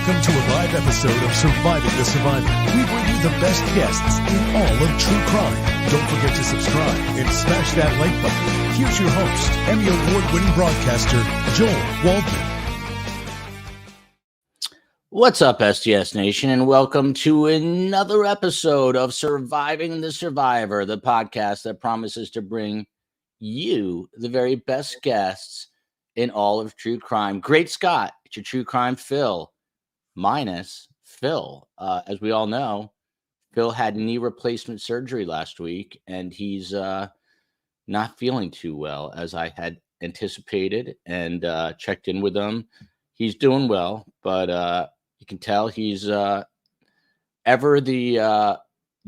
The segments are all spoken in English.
Welcome to a live episode of Surviving the Survivor. We bring you the best guests in all of true crime. Don't forget to subscribe and smash that like button. Here's your host, Emmy Award-winning broadcaster, Joel Waldman. What's up, STS Nation, and welcome to another episode of Surviving the Survivor, the podcast that promises to bring you the very best guests in all of true crime. Great Scott, it's your true crime Phil, minus Phil. As we all know, Phil had knee replacement surgery last week, and he's not feeling too well, as I had anticipated, and checked in with him. He's doing well, but you can tell he's ever the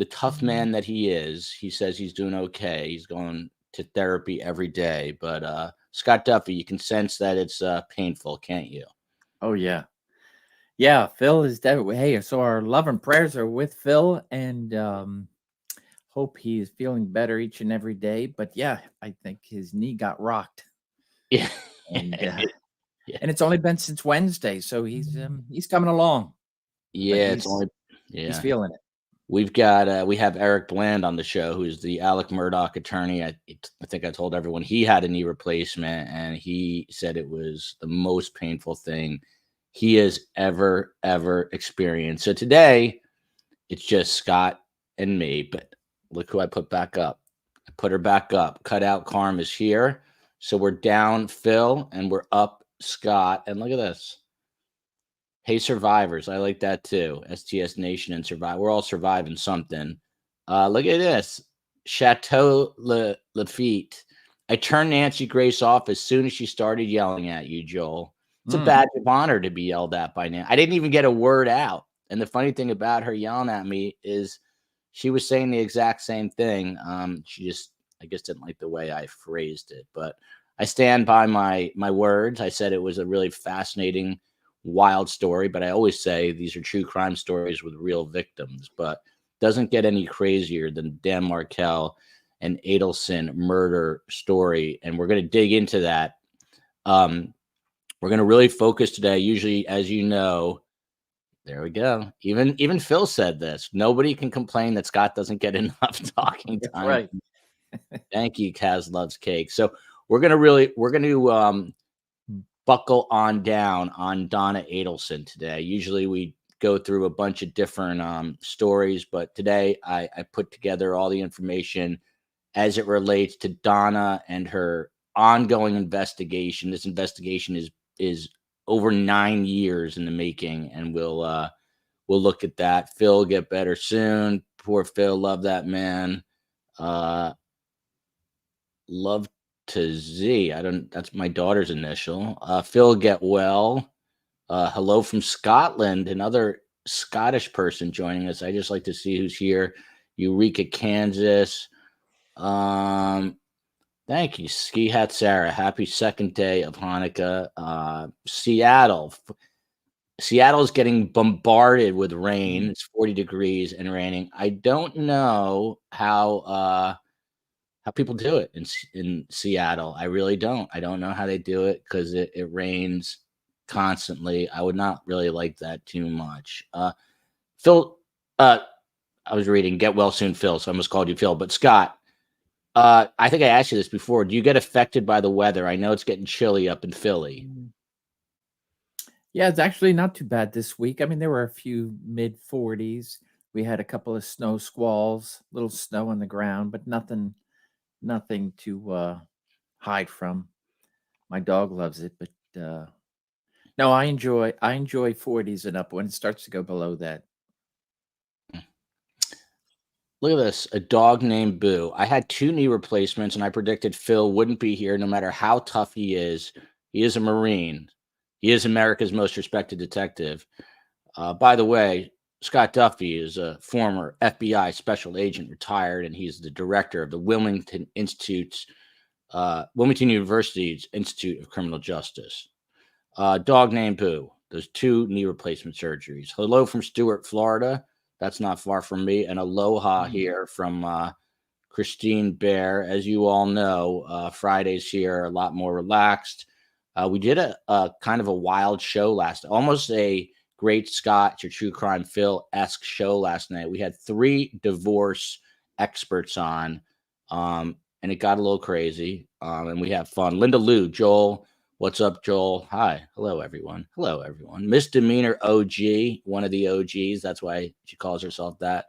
tough man that he is. He says he's doing okay. He's going to therapy every day. But Scott Duffy, you can sense that it's painful, can't you? Oh, yeah. Yeah, Phil is dead. Hey, so our love and prayers are with Phil, and hope he is feeling better each and every day. But yeah, I think his knee got rocked. Yeah. And, and it's only been since Wednesday, so he's coming along. Yeah, he's feeling it. We have Eric Bland on the show, who's the Alec Murdaugh attorney. I think I told everyone he had a knee replacement, and he said it was the most painful thing he has ever experienced. So today, it's just Scott and me. But look who I put back up. I put her back up. Cutout Carm is here. So we're down Phil, and we're up Scott. And look at this. Hey, survivors. I like that too. STS Nation and Survive. We're all surviving something. Look at this. Chateau Lafitte. I turned Nancy Grace off as soon as she started yelling at you, Joel. It's a badge of honor to be yelled at by Nancy. I didn't even get a word out. And the funny thing about her yelling at me is she was saying the exact same thing. She just, I guess, didn't like the way I phrased it. But I stand by my words. I said it was a really fascinating, wild story, but I always say these are true crime stories with real victims, but doesn't get any crazier than Dan Markel and Adelson murder story. And we're going to dig into that. We're going to really focus today. Usually, as you know, there we go. Even Phil said this. Nobody can complain that Scott doesn't get enough talking time. Right. Thank you, Kaz Loves Cake. So we're going to buckle on down on Donna Adelson today. Usually we go through a bunch of different stories, but today I put together all the information as it relates to Donna and her ongoing investigation. This investigation is over 9 years in the making, and we'll look at that. Phil, get better soon. Poor Phil, love that man. Love to Z. That's my daughter's initial. Phil, get well. Hello from Scotland, another Scottish person joining us. I just like to see who's here. Eureka, Kansas. Thank you, Ski Hat Sarah. Happy second day of Hanukkah. Seattle. Seattle's getting bombarded with rain. It's 40 degrees and raining. I don't know how people do it in Seattle. I really don't. I don't know how they do it because it rains constantly. I would not really like that too much. Phil, I was reading Get Well Soon, Phil, so I almost called you Phil. But Scott, I think I asked you this before. Do you get affected by the weather? I know it's getting chilly up in Philly. Yeah, it's actually not too bad this week. I mean, there were a few mid-40s. We had a couple of snow squalls, little snow on the ground, but nothing to hide from. My dog loves it, but no, I enjoy 40s and up when it starts to go below that. Look at this, a dog named Boo. I had 2 knee replacements, and I predicted Phil wouldn't be here no matter how tough he is. He is a Marine. He is America's most respected detective. By the way, Scott Duffy is a former FBI special agent, retired, and he's the director of the Wilmington University's Institute of Criminal Justice. Dog named Boo. Those 2 knee replacement surgeries. Hello from Stuart, Florida. That's not far from me. And aloha here from Christine Bear. As you all know, Fridays here are a lot more relaxed. We did a kind of a wild show almost a Great Scott, your True Crime Phil-esque show last night. We had 3 divorce experts on, and it got a little crazy, and we have fun. Linda Lou, Joel, what's up, Joel? Hi. Hello, everyone. Hello, everyone. Misdemeanor OG, one of the OGs. That's why she calls herself that.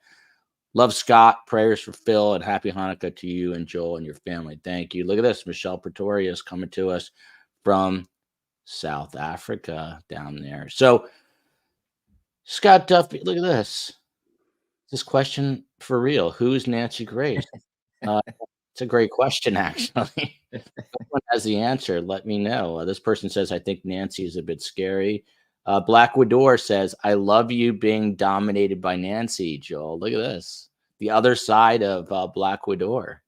Love Scott. Prayers for Phil, and happy Hanukkah to you and Joel and your family. Thank you. Look at this. Michelle Pretorius coming to us from South Africa down there. So, Scott Duffy, look at this. This question for real. Who's Nancy Grace? It's a great question, actually. If someone has the answer, let me know. This person says, I think Nancy is a bit scary. Black Widor says, I love you being dominated by Nancy, Joel. Look at this. The other side of Black Widor.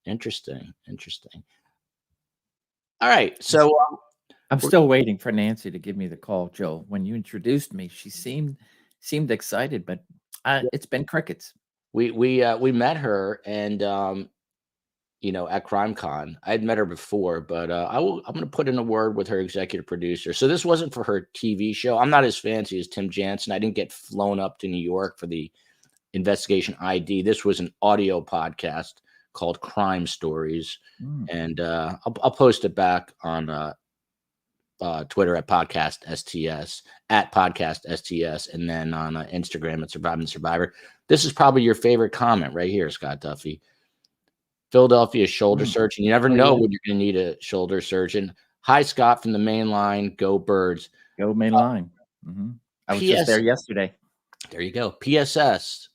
Interesting. All right. So I'm still waiting for Nancy to give me the call, Joel. When you introduced me, she seemed excited, but it's been crickets. We met her, and at CrimeCon. I'd met her before, but I'm going to put in a word with her executive producer. So this wasn't for her TV show. I'm not as fancy as Tim Jansen. I didn't get flown up to New York for the investigation ID. This was an audio podcast called Crime Stories, and I'll post it back on Twitter at Podcast STS, and then on Instagram at Surviving the Survivor. This is probably your favorite comment right here, Scott Duffy. Philadelphia shoulder surgeon. You never know when you're going to need a shoulder surgeon. Hi, Scott from the main line. Go Birds. Go main line. I was just there yesterday. There you go. PSS.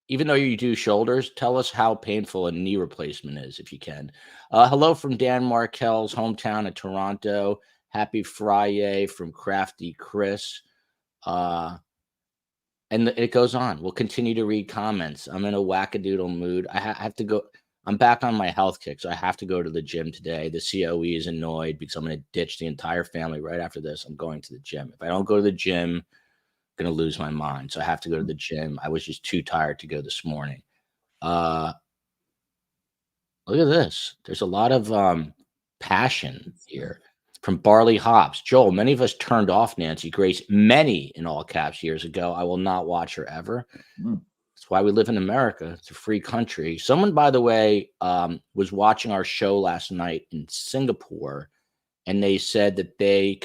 Even though you do shoulders, tell us how painful a knee replacement is, if you can. Hello from Dan Markel's hometown of Toronto. Happy Friday from Crafty Chris. And it goes on. We'll continue to read comments. I'm in a wackadoodle mood. I have to go. I'm back on my health kick, so I have to go to the gym today. The COE is annoyed because I'm going to ditch the entire family right after this. I'm going to the gym. If I don't go to the gym, I'm going to lose my mind. So I have to go to the gym. I was just too tired to go this morning. Look at this. There's a lot of passion here. From Barley Hops. Joel, many of us turned off Nancy Grace, many in all caps years ago. I will not watch her ever. That's why we live in America. It's a free country. Someone, by the way, was watching our show last night in Singapore, and they said that there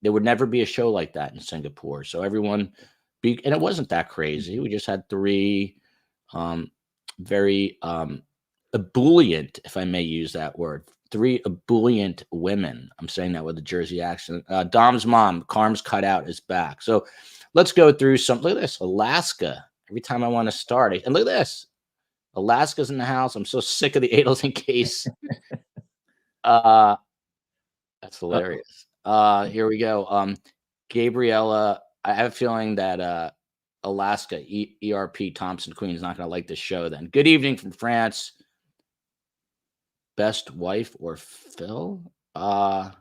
would never be a show like that in Singapore. So everyone, and it wasn't that crazy. We just had 3 very ebullient, if I may use that word, 3 ebullient women. I'm saying that with a Jersey accent. Dom's mom, Carm's cutout, is back. So let's go through some. Look at this. Alaska. Every time I want to start it. And look at this. Alaska's in the house. I'm so sick of the Adelson case. That's hilarious. Here we go. Gabriella, I have a feeling that Alaska, ERP Thompson Queen, is not going to like this show then. Good evening from France. Best wife or Phil? But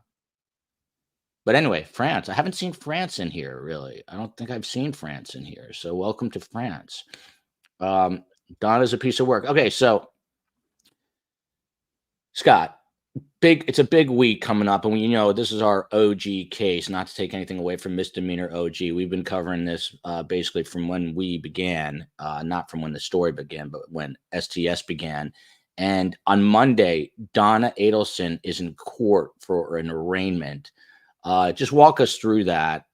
anyway, France. I haven't seen France in here, really. I don't think I've seen France in here. So welcome to France. Donna's a piece of work. Okay, so Scott, it's a big week coming up, and this is our OG case, not to take anything away from misdemeanor OG. We've been covering this basically from when we began, not from when the story began, but when STS began. And on Monday, Donna Adelson is in court for an arraignment. Just walk us through that.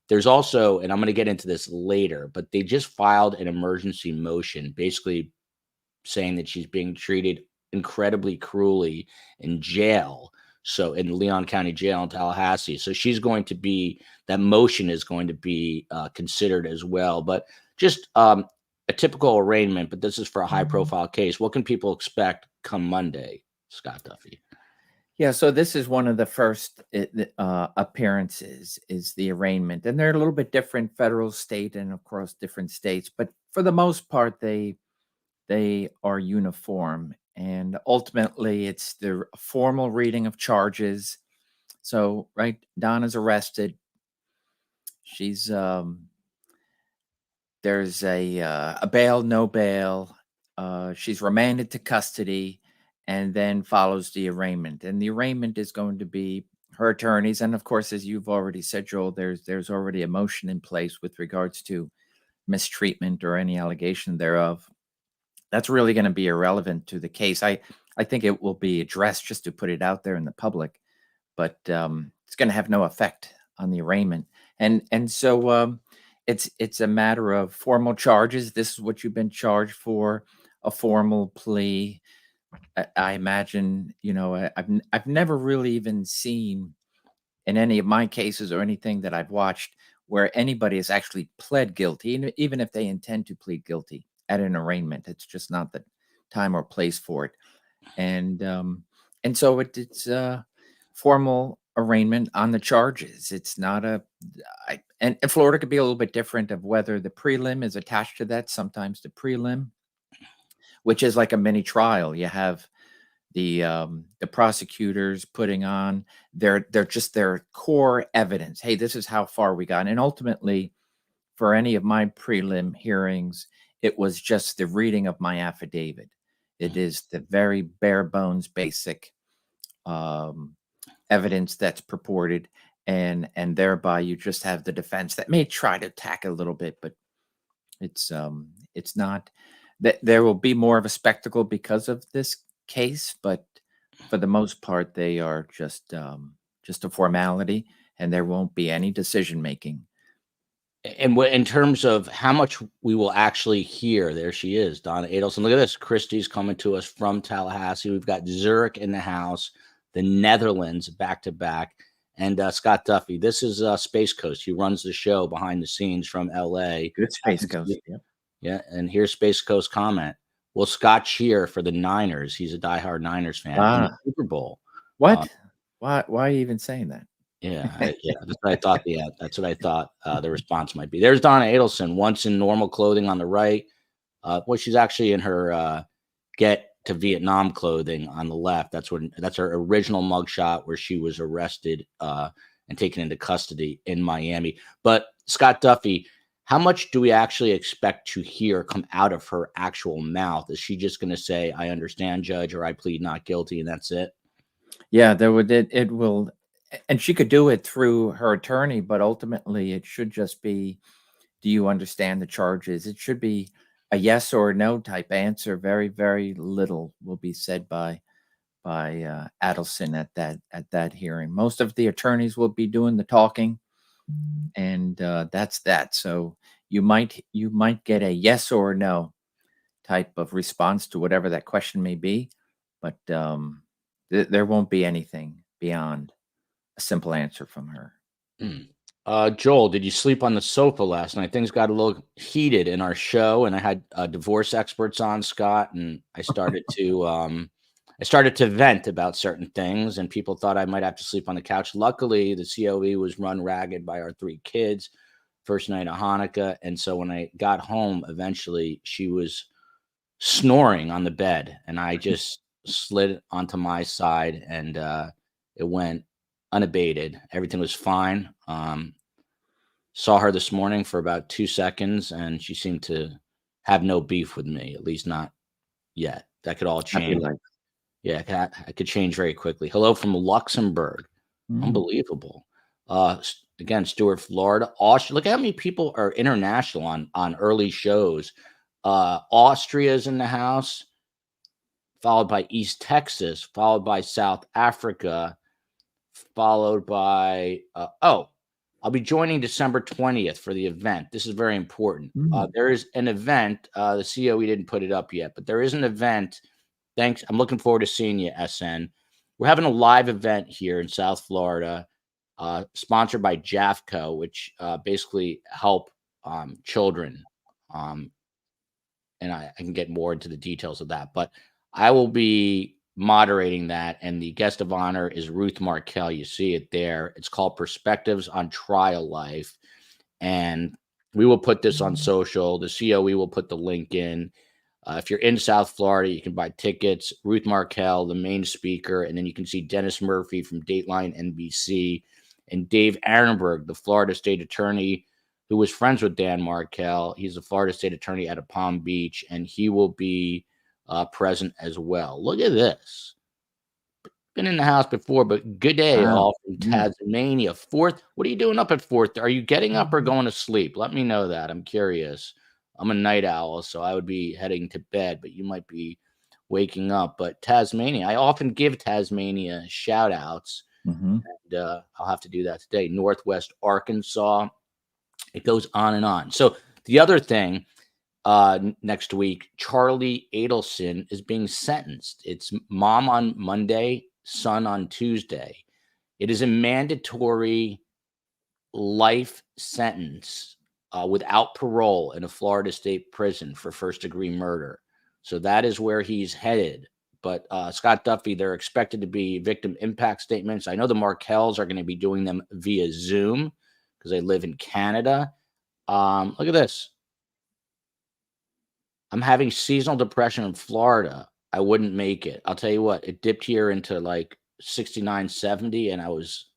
There's also, and I'm going to get into this later, but they just filed an emergency motion, basically saying that she's being treated incredibly cruelly in jail. So in Leon County Jail in Tallahassee. So that motion is going to be considered as well. But just a typical arraignment, but this is for a high-profile case. What can people expect come Monday, Scott Duffy? Yeah, so this is one of the first appearances, is the arraignment. And they're a little bit different, federal, state, and of course different states. But for the most part, they are uniform. And ultimately, it's the formal reading of charges. So, right, Donna's arrested. She's there's a bail, no bail. She's remanded to custody, and then follows the arraignment. And the arraignment is going to be her attorneys, and of course, as you've already said, Joel, there's already a motion in place with regards to mistreatment or any allegation thereof. That's really going to be irrelevant to the case. I think it will be addressed just to put it out there in the public, but it's going to have no effect on the arraignment. And so it's a matter of formal charges. This is what you've been charged for, a formal plea. I imagine, I've never really even seen in any of my cases or anything that I've watched where anybody has actually pled guilty, even if they intend to plead guilty at an arraignment. It's just not the time or place for it. And so it's a formal arraignment on the charges. It's not and Florida could be a little bit different of whether the prelim is attached to that. Sometimes the prelim, which is like a mini trial. You have the prosecutors putting on their core evidence. Hey, this is how far we got. And ultimately, for any of my prelim hearings, it was just the reading of my affidavit. It is the very bare bones, basic evidence that's purported, and thereby you just have the defense that may try to attack a little bit, but it's not that there will be more of a spectacle because of this case, but for the most part, they are just a formality, and there won't be any decision making. And in terms of how much we will actually hear, there she is, Donna Adelson. Look at this. Christy's coming to us from Tallahassee. We've got Zurich in the house, the Netherlands back to back, and Scott Duffy. This is Space Coast. He runs the show behind the scenes from LA. Good Space Coast. Yeah. And here's Space Coast comment. Will Scott cheer for the Niners? He's a diehard Niners fan in the Super Bowl. What? Why are you even saying that? Yeah, that's what I thought. That's what I thought the response might be. There's Donna Adelson, once in normal clothing on the right. Well, she's actually in her get to Vietnam clothing on the left. That's her original mugshot where she was arrested and taken into custody in Miami. But Scott Duffy, how much do we actually expect to hear come out of her actual mouth? Is she just going to say, "I understand, Judge," or "I plead not guilty," and that's it? Yeah, it will. And she could do it through her attorney, but ultimately it should just be, do you understand the charges? It should be a yes or no type answer. Very, very little will be said by Adelson at that hearing. Most of the attorneys will be doing the talking, and that's that. So you might get a yes or no type of response to whatever that question may be, but there won't be anything beyond a simple answer from her. Joel, did you sleep on the sofa last night? Things got a little heated in our show, and I had divorce experts on, Scott, and I started to vent about certain things, and people thought I might have to sleep on the couch. Luckily, the COE was run ragged by our 3 kids, first night of Hanukkah, and so when I got home, eventually she was snoring on the bed, and I just slid onto my side, and it went unabated. Everything was fine. Saw her this morning for about 2 seconds, and she seemed to have no beef with me, at least not yet. That could all change. Yeah, I could change very quickly. Hello from Luxembourg. Unbelievable. Again, Stuart, Florida. Austria. Look at how many people are international on early shows. Austria's in the house, followed by East Texas, followed by South Africa, followed by I'll be joining December 20th for the event. This is very important. There is an event. The COE didn't put it up yet, but there is an event. Thanks. I'm looking forward to seeing you, SN. We're having a live event here in South Florida, sponsored by JAFCO, which basically help children. And I can get more into the details of that, but I will be moderating that, and the guest of honor is Ruth Markel. You see it there. It's called Perspectives on Trial Life, and we will put this on social. The COE will put the link in. If you're in South Florida, you can buy tickets. Ruth Markel, the main speaker, and then you can see Dennis Murphy from Dateline NBC and Dave Arenberg, the Florida state attorney who was friends with Dan Markel. He's a Florida state attorney out of Palm Beach, and he will be present as well. Look at this. been in the house before, but good day Wow. all from Tasmania. Fourth, what are you doing up at 4th? Are you getting up or going to sleep? Let me know that. I'm curious. I'm a night owl, so I would be heading to bed, but you might be waking up. But Tasmania, I often give Tasmania shout outs, Mm-hmm. and I'll have to do that today. Northwest Arkansas. It goes on and on. So the other thing, next week, Charlie Adelson is being sentenced. It's mom on Monday, son on Tuesday. It is a mandatory life sentence without parole in a Florida state prison for first-degree murder. So that is where he's headed. But Scott Duffy, they're expected to be victim impact statements. I know the Markells are going to be doing them via Zoom because they live in Canada. Look at this. I'm having seasonal depression in Florida. I wouldn't make it. I'll tell you what, it dipped here into like 69, 70, and it was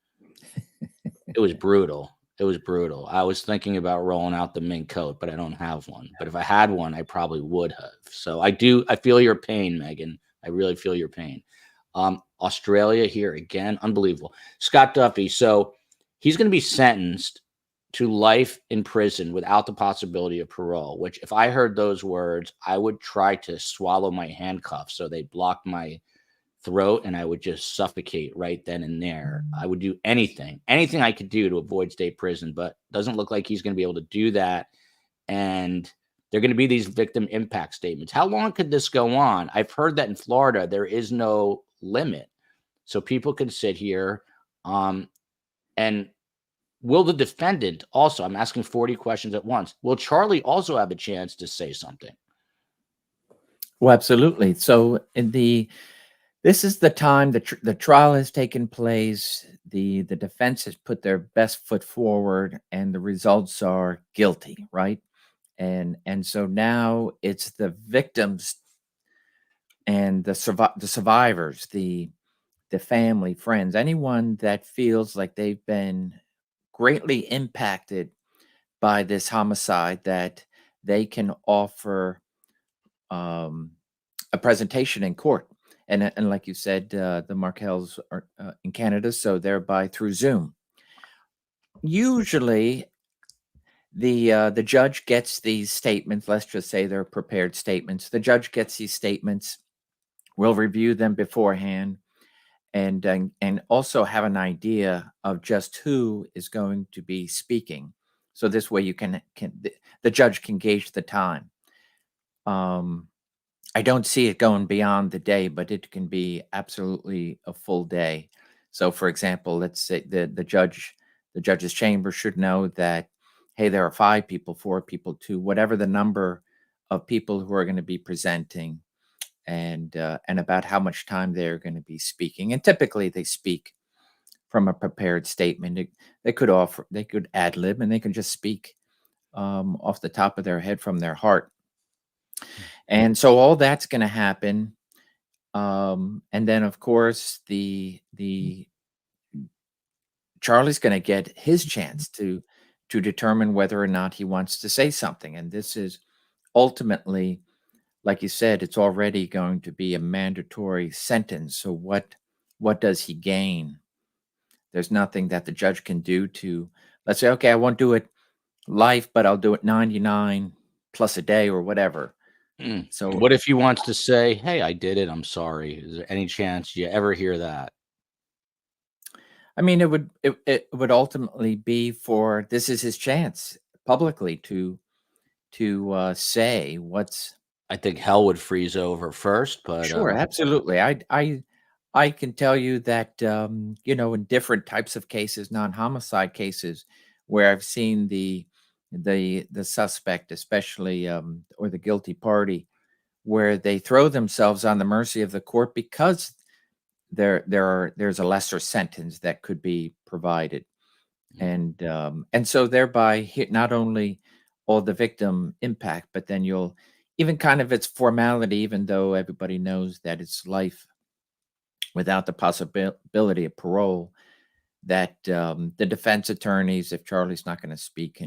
brutal. It was brutal. I was thinking about rolling out the mink coat, but I don't have one. But if I had one, I probably would have. So I feel your pain, Megan. I really feel your pain. Australia here again, unbelievable. Scott Duffy. So he's going to be sentenced to life in prison without the possibility of parole, which if I heard those words, I would try to swallow my handcuffs so they blocked my throat and I would just suffocate right then and there. I would do anything I could do to avoid state prison, but doesn't look like he's going to be able to do that. And they're going to be these victim impact statements. How long could this go on? I've heard that in Florida, there is no limit. So people can sit here and will the defendant also, I'm asking 40 questions at once, will Charlie also have a chance to say something? Well, absolutely. So this is the time the trial has taken place. The defense has put their best foot forward, and the results are guilty, right? And so now it's the victims and the survivors, the family, friends, anyone that feels like they've been greatly impacted by this homicide, that they can offer um, a presentation in court. And like you said, the Markells are in Canada, so thereby through Zoom. Usually, the judge gets these statements. Let's just say they're prepared statements. The judge gets these statements. We'll review them beforehand, and also have an idea of just who is going to be speaking. So this way, you can the judge can gauge the time. I don't see it going beyond the day, but it can be absolutely a full day. So, for example, let's say the judge's chamber should know that, hey, there are 5 people, 4 people, 2, whatever the number of people who are going to be presenting, and about how much time they're going to be speaking. And typically, they speak from a prepared statement. They could ad lib, and they can just speak off the top of their head from their heart. And so all that's going to happen. And then, of course, the Charlie's going to get his chance to determine whether or not he wants to say something. And this is ultimately, like you said, it's already going to be a mandatory sentence. So what does he gain? There's nothing that the judge can do to, let's say, okay, I won't do it life, but I'll do it 99 plus a day or whatever. So what if he wants to say, hey, I did it, I'm sorry? Is there any chance you ever hear that? I mean, it would ultimately be for, this is his chance publicly to say what's. I think hell would freeze over first, but Sure, absolutely. I can tell you that in different types of cases, non-homicide cases, where I've seen the suspect, especially or the guilty party, where they throw themselves on the mercy of the court because there's a lesser sentence that could be provided, and so thereby not only all the victim impact, but then you'll even kind of its formality, even though everybody knows that it's life without the possibility of parole, that the defense attorneys, if Charlie's not going to speak,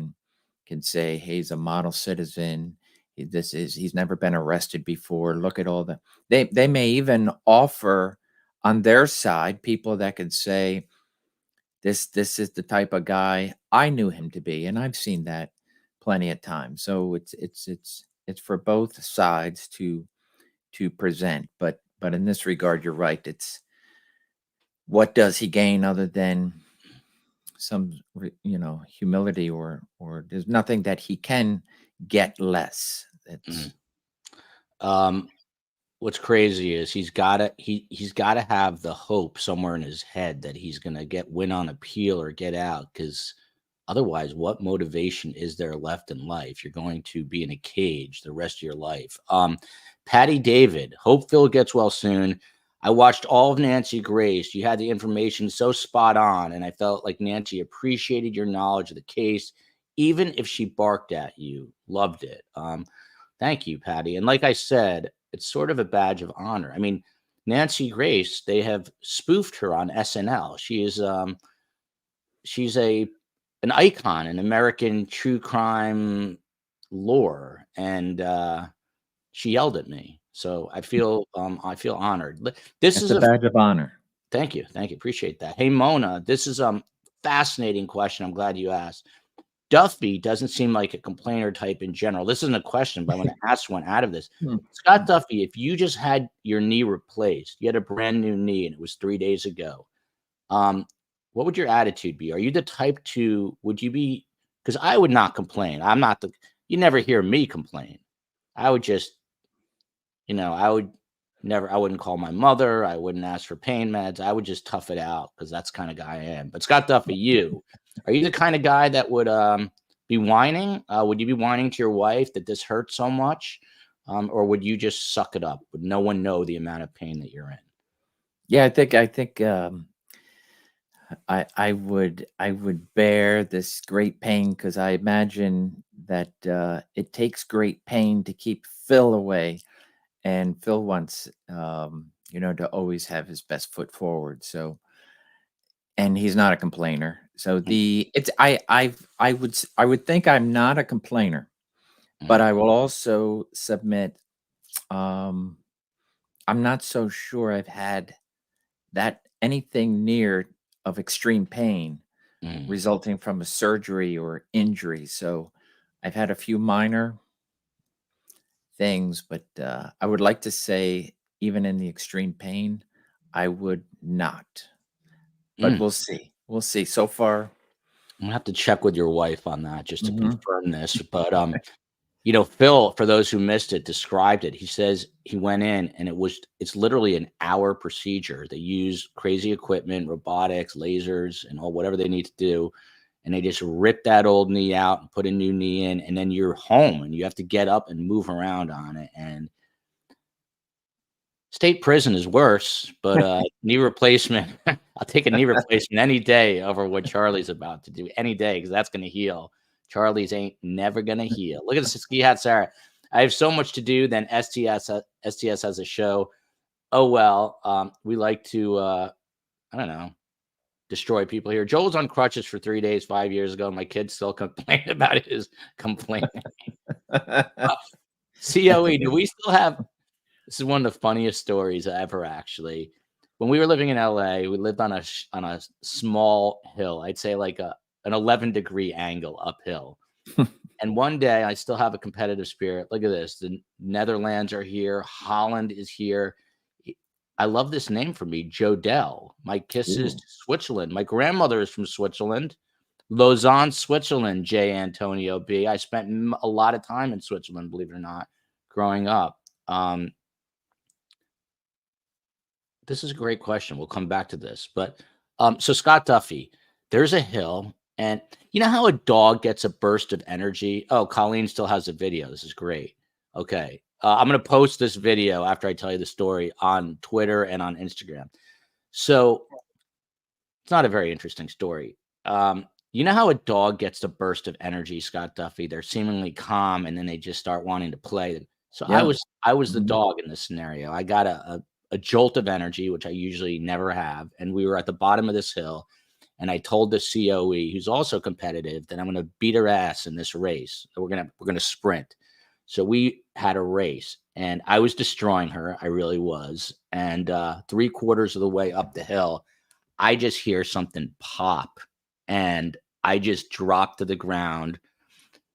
can say, hey, he's a model citizen. He's never been arrested before. Look at all the, they may even offer on their side, people that could say, this is the type of guy I knew him to be, and I've seen that plenty of times. So it's for both sides to present, but in this regard, you're right. It's what does he gain other than some humility, or there's nothing that he can get less. It's Um, what's crazy is he's gotta have the hope somewhere in his head that he's gonna win on appeal or get out, because otherwise, what motivation is there left in life? You're going to be in a cage the rest of your life. Patty David, hope Phil gets well soon. I watched all of Nancy Grace. You had the information so spot on, and I felt like Nancy appreciated your knowledge of the case, even if she barked at you. Loved it. Thank you, Patty. And like I said, it's sort of a badge of honor. I mean, Nancy Grace, they have spoofed her on SNL. She's an icon in American true crime lore, and she yelled at me. So I feel honored. This that's is a a badge of honor. Thank you, appreciate that. Hey Mona, this is fascinating question. I'm glad you asked. Duffy doesn't seem like a complainer type in general. This isn't a question, but I'm going to ask one out of this. Scott Duffy, if you just had your knee replaced, you had a brand new knee, and it was 3 days ago, what would your attitude be? Are you the type would you be, because I would not complain. I'm not you never hear me complain. I would just, I wouldn't call my mother. I wouldn't ask for pain meds. I would just tough it out, because that's the kind of guy I am. But Scott Duffy, are you the kind of guy that would be whining? Would you be whining to your wife that this hurts so much? Or would you just suck it up? Would no one know the amount of pain that you're in? Yeah, I think I would bear this great pain, because I imagine that it takes great pain to keep Phil away, and Phil wants to always have his best foot forward. So, and he's not a complainer. So I would think I'm not a complainer, but I will also submit I'm not so sure I've had that anything near of extreme pain resulting from a surgery or injury. So I've had a few minor things, but I would like to say, even in the extreme pain, I would not. But we'll see. We'll see. So far, I'm gonna have to check with your wife on that just to confirm this. But Phil, for those who missed it, described it. He says he went in, and it's literally an hour procedure. They use crazy equipment, robotics, lasers, and whatever they need to do. And they just rip that old knee out and put a new knee in, and then you're home, and you have to get up and move around on it. And state prison is worse, but knee replacement, I'll take a knee replacement any day over what Charlie's about to do, any day, because that's going to heal. Charlie's ain't never going to heal. Look at this ski hat, Sarah. I have so much to do. Then STS has a show. Oh, well, we like to, I don't know, destroy people here. Joel's on crutches for 3 days 5 years ago. And my kids still complain about his complaining. COE, do we still have? This is one of the funniest stories ever, actually. When we were living in LA, we lived on a small hill. I'd say like an 11-degree angle uphill. And one day, I still have a competitive spirit. Look at this. The Netherlands are here. Holland is here. I love this name for me, Jodel. My kisses to Switzerland. My grandmother is from Switzerland. Lausanne, Switzerland, J. Antonio B. I spent a lot of time in Switzerland, believe it or not, growing up. This is a great question. We'll come back to this. But so Scott Duffy, there's a hill, and you know how a dog gets a burst of energy? Oh, Colleen still has a video. This is great. Okay. I'm going to post this video after I tell you the story on Twitter and on Instagram. So it's not a very interesting story. You know how a dog gets a burst of energy, Scott Duffy? They're seemingly calm, and then they just start wanting to play. So yeah. I was the dog in this scenario. I got a jolt of energy, which I usually never have. And we were at the bottom of this hill, and I told the COE, who's also competitive, that I'm going to beat her ass in this race. We're going to sprint. So we had a race, and I was destroying her. I really was. And 3/4 of the way up the hill, I just hear something pop, and I just dropped to the ground,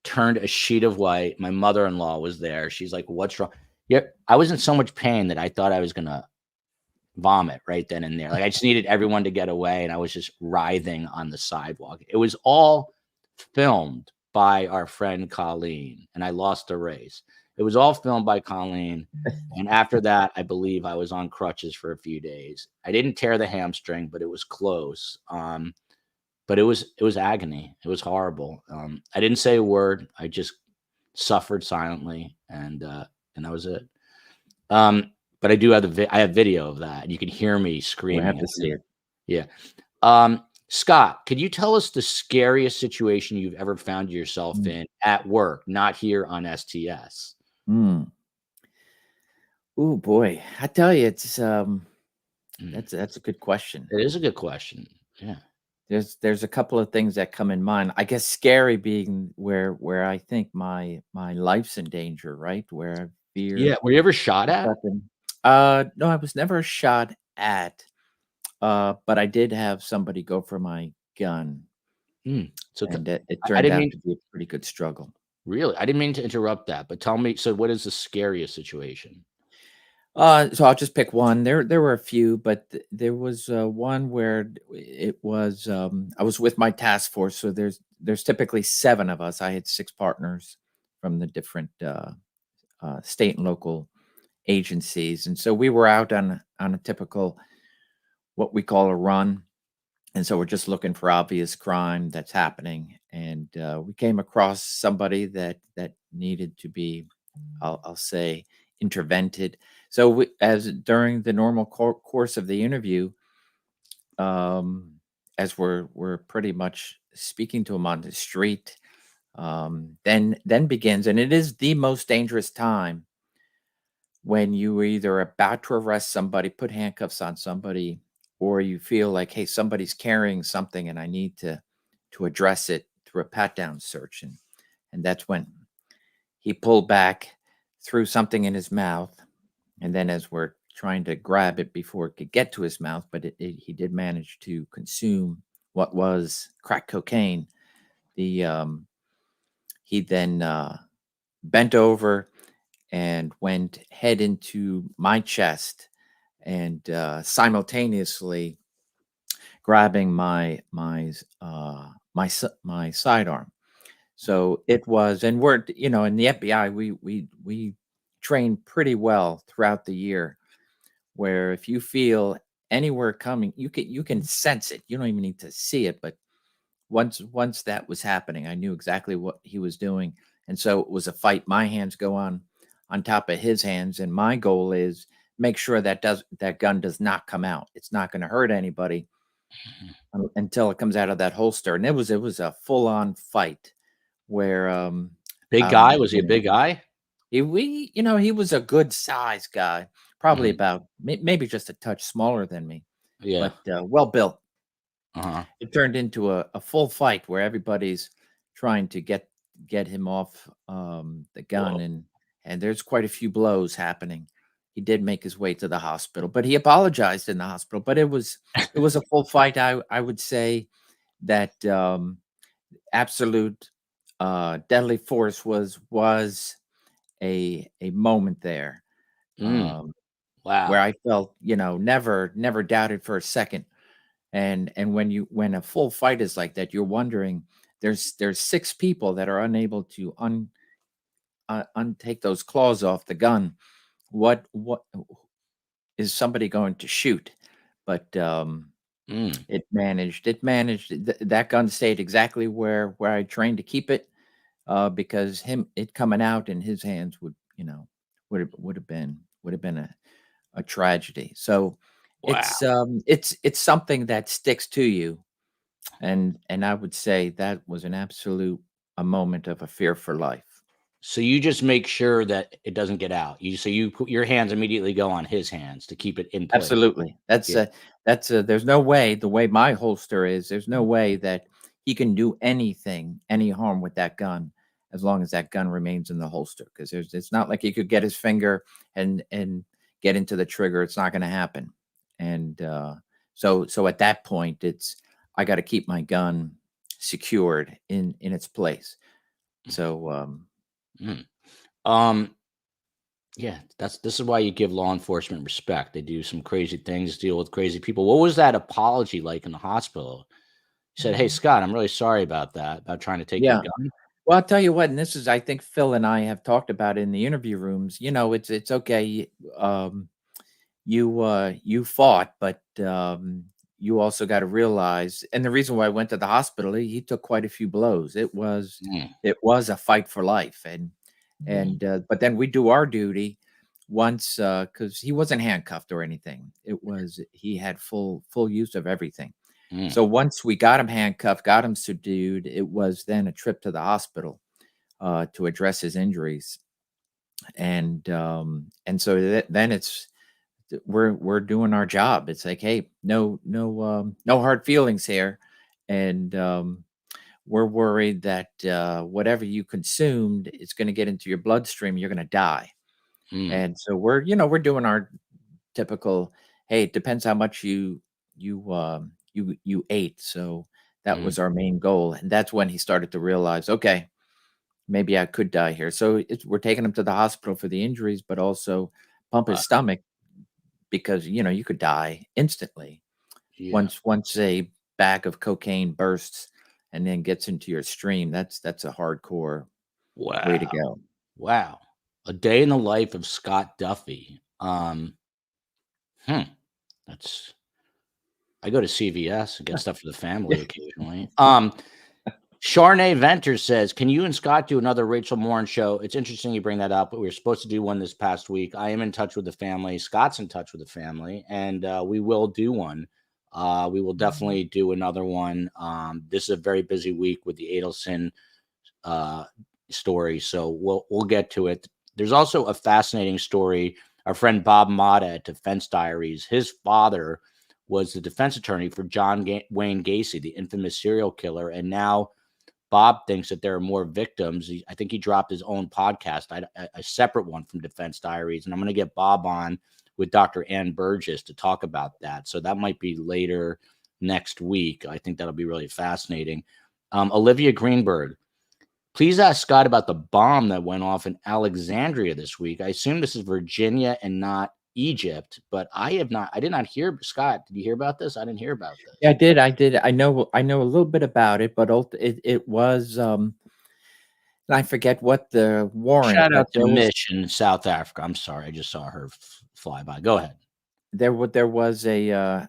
turned a sheet of white. My mother-in-law was there. She's like, "What's wrong?" Yeah, I was in so much pain that I thought I was gonna vomit right then and there. Like, I just needed everyone to get away, and I was just writhing on the sidewalk. It was all filmed by our friend Colleen, and I lost the race. It was all filmed by Colleen, and after that, I believe I was on crutches for a few days. I didn't tear the hamstring, but it was close. But it was agony. It was horrible. I didn't say a word. I just suffered silently, and that was it. But I do have I have video of that, and you can hear me We screaming. have to see it. Yeah. Scott, could you tell us the scariest situation you've ever found yourself Mm. in at work, not here on STS? Mm. Oh boy, I tell you, it's Mm. that's a good question. It is a good question. Yeah. There's a couple of things that come in mind. I guess scary being where I think my life's in danger, right? Where I Yeah. fear Were you ever shot a at? weapon. No, I was never shot at, but I did have somebody go for my gun, So and it I turned didn't out mean to be a pretty good struggle. really. I didn't mean to interrupt that, but tell me. So, what is the scariest situation? So I'll just pick one. There were a few, but there was one where it was I was with my task force. So there's typically 7 of us. I had 6 partners from the different state and local agencies, and so we were out on a typical what we call a run. And so we're just looking for obvious crime that's happening, and we came across somebody that needed to be, I'll say, intervented. So as during the normal course of the interview, as we're pretty much speaking to him on the street, then begins, and it is the most dangerous time when you are either about to arrest somebody, put handcuffs on somebody, or you feel like, hey, somebody's carrying something, and I need to address it through a pat down search, and that's when he pulled back, threw something in his mouth, and then as we're trying to grab it before it could get to his mouth, but he did manage to consume what was crack cocaine. The He then bent over and went head into my chest, and simultaneously grabbing my sidearm. So it was, and we're in the FBI, we train pretty well throughout the year, where if you feel anywhere coming, you can sense it. You don't even need to see it, but once that was happening, I knew exactly what he was doing, and so it was a fight. My hands go on top of his hands, and my goal is make sure that gun does not come out. It's not going to hurt anybody until it comes out of that holster. And it was a full on fight where Big out in guy? the Was he a beginning. big guy? He was a good size guy, probably Mhm. about maybe just a touch smaller than me, Yeah. but well built. Uh-huh. It turned into a full fight where everybody's trying to get him off the gun, Whoa. and there's quite a few blows happening. He did make his way to the hospital, but he apologized in the hospital. But it was a full fight. I would say that absolute deadly force was a moment there, Mm. um, where Wow. I felt, never doubted for a second. And when a full fight is like that, you're wondering, there's 6 people that are unable to untake those claws off the gun. What is somebody going to shoot? But Mm. that gun stayed exactly where I trained to keep it, because it coming out in his hands would have been a tragedy. So Wow. it's something that sticks to you, and I would say that was an absolute a moment of a fear for life. So you just make sure that it doesn't get out. You put your hands immediately go on his hands to keep it in place. Absolutely. Yeah. There's no way, the way my holster is, there's no way that he can do any harm with that gun as long as that gun remains in the holster. Because it's not like he could get his finger and get into the trigger, it's not going to happen. And so at that point, I got to keep my gun secured in its place. So Mm. Um, yeah, this is why you give law enforcement respect. They do some crazy things, deal with crazy people. What was that apology like in the hospital? You said, "Hey, Scott, I'm really sorry about that, about trying to take your yeah. gun." Well, I'll tell you what, and this is, I think Phil and I have talked about it in the interview rooms. It's okay. You fought, but you also got to realize, and the reason why I went to the hospital, he took quite a few blows. Mm, It was a fight for life, but then we do our duty once, because he wasn't handcuffed or anything. He had full use of everything. mm. So once we got him handcuffed, got him subdued, it was then a trip to the hospital to address his injuries, and so then we're doing our job. It's like, hey, no hard feelings here, and we're worried that whatever you consumed is going to get into your bloodstream. You're going to die, Mm. and so we're doing our typical. Hey, it depends how much you ate. So that Mm. was our main goal, and that's when he started to realize, okay, maybe I could die here. So we're taking him to the hospital for the injuries, but also pump his Wow. stomach because you could die instantly Yeah. once a bag of cocaine bursts and then gets into your stream. That's a hardcore way to Wow. go. Wow. A day in the life of Scott Duffy. Hmm. That's I go to CVS and get stuff for the family occasionally. Charnay Venter says, "Can you and Scott do another Rachel Morin show?" It's interesting you bring that up, but we were supposed to do one this past week. I am in touch with the family. Scott's in touch with the family, and we will do one. We will definitely do another one. This is a very busy week with the Adelson uh, story, so we'll get to it. There's also a fascinating story. Our friend Bob Mata at Defense Diaries. His father was the defense attorney for Wayne Gacy, the infamous serial killer, and now Bob thinks that there are more victims. I think he dropped his own podcast, a separate one from Defense Diaries, and I'm going to get Bob on with Dr. Ann Burgess to talk about that. So that might be later next week. I think that'll be really fascinating. Olivia Greenberg, please ask Scott about the bomb that went off in Alexandria this week. I assume this is Virginia and not Egypt, but I did not hear. Scott, did you hear about this? I didn't hear about Yeah, I this. did. I did. I know a little bit about it, but it was and I forget what the warrant, Shout out but to Mish in South Africa. I'm sorry, I just saw her fly by. Go ahead. there was a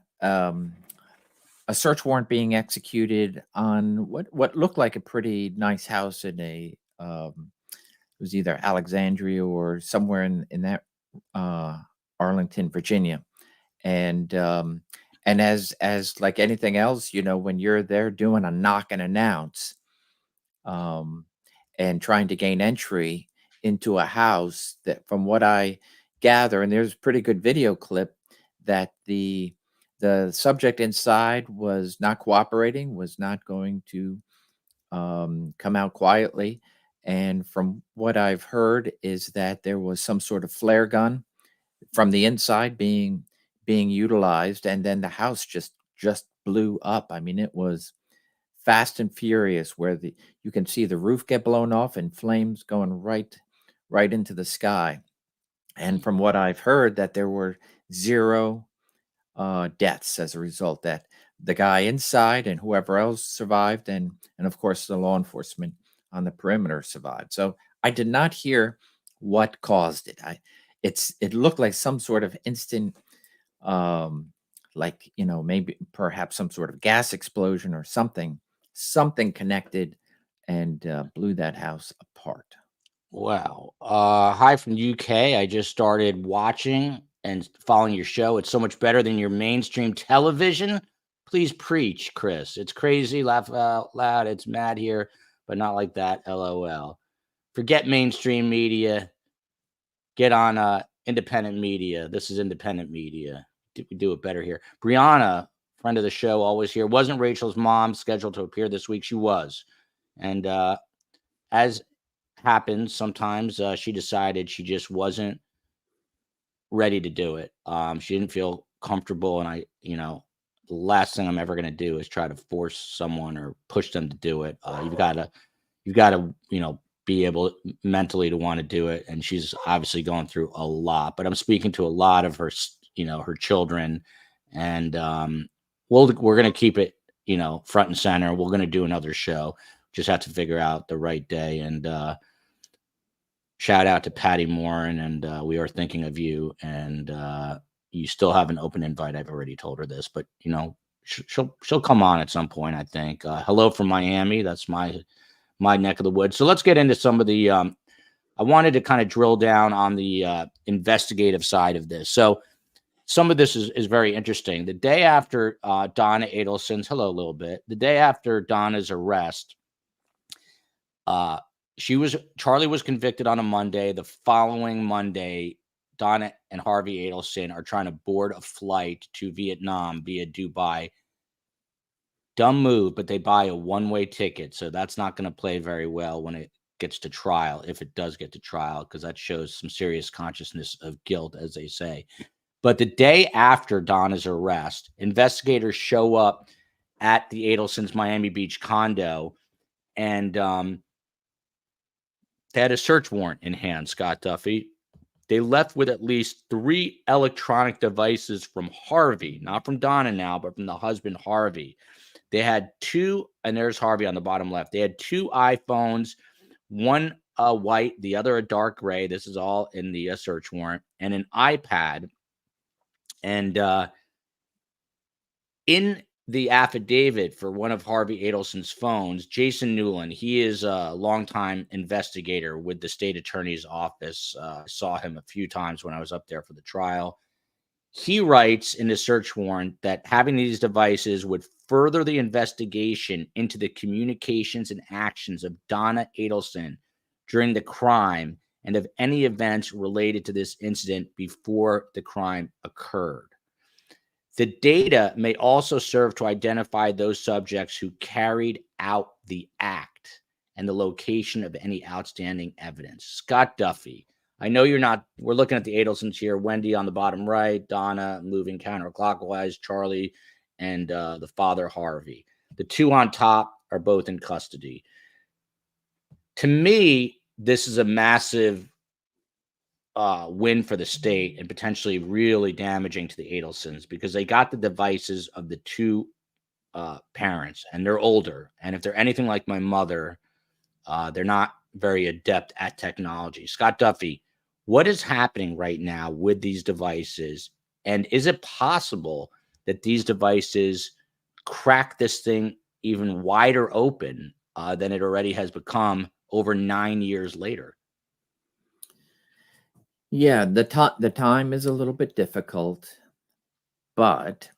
search warrant being executed on what looked like a pretty nice house in it was either Alexandria or somewhere in that uh, Arlington, Virginia, and as like anything else, when you're there doing a knock and announce, um, and trying to gain entry into a house, that from what I gather, and there's a pretty good video clip, that the subject inside was not cooperating, was not going to come out quietly. And from what I've heard is that there was some sort of flare gun from the inside being utilized, and then the house just blew up. I mean, it was fast and furious, where the you can see the roof get blown off and flames going right into the sky. And from what I've heard, that there were zero deaths as a result, that the guy inside and whoever else survived, and of course the law enforcement on the perimeter survived. So I did not hear what caused it. It looked like some sort of instant, um like, maybe perhaps some sort of gas explosion or something connected, and blew that house apart. Wow. Hi from UK. I just started watching and following your show. It's so much better than your mainstream television. Please preach, Chris. It's crazy. Laugh out loud. It's mad here, but not like that. LOL. Forget mainstream media. Get on independent media. This is independent media. We do it better here. Brianna, friend of the show, always here. Wasn't Rachel's mom scheduled to appear this week? She was. And as happens sometimes, she decided she just wasn't ready to do it. She didn't feel comfortable, and the last thing I'm ever going to do is try to force someone or push them to do it. You've got to, be able mentally to want to do it. And she's obviously going through a lot, but I'm speaking to a lot of her, her children, and we're going to keep it, front and center. We're going to do another show. Just have to figure out the right day. And shout out to Patty Morin, and we are thinking of you. And you still have an open invite. I've already told her this, but she'll come on at some point, I think. Hello from Miami. That's my neck of the woods. So let's get into some of the I wanted to kind of drill down on the investigative side of this. So some of this is very interesting. The day after Donna Adelson's, the day after Donna's arrest, Charlie was convicted on a Monday. The following Monday, Donna and Harvey Adelson are trying to board a flight to Vietnam via Dubai. Dumb move, but they buy a one-way ticket. So that's not going to play very well when it gets to trial, if it does get to trial, because that shows some serious consciousness of guilt, as they say. But the day after Donna's arrest, investigators show up at the Adelson's Miami Beach condo, and they had a search warrant in hand, Scott Duffy. They left with at least 3 electronic devices from Harvey, not from Donna now, but from the husband, Harvey. They had 2, and there's Harvey on the bottom left. They had 2 iPhones, one white, the other a dark gray. This is all in the search warrant, and an iPad. And in the affidavit for one of Harvey Adelson's phones, Jason Newland, he is a longtime investigator with the state attorney's office. Saw him a few times when I was up there for the trial. He writes in the search warrant that having these devices would further the investigation into the communications and actions of Donna Adelson during the crime and of any events related to this incident before the crime occurred. The data may also serve to identify those subjects who carried out the act and the location of any outstanding evidence. Scott Duffy, I know we're looking at the Adelsons here. Wendy on the bottom right, Donna moving counterclockwise, Charlie, and the father, Harvey. The 2 on top are both in custody. To me, this is a massive win for the state, and potentially really damaging to the Adelsons, because they got the devices of the 2 parents, and they're older. And if they're anything like my mother, they're not very adept at technology. Scott Duffy, what is happening right now with these devices? And is it possible that these devices crack this thing even wider open than it already has become over 9 years later? Yeah, the time is a little bit difficult, but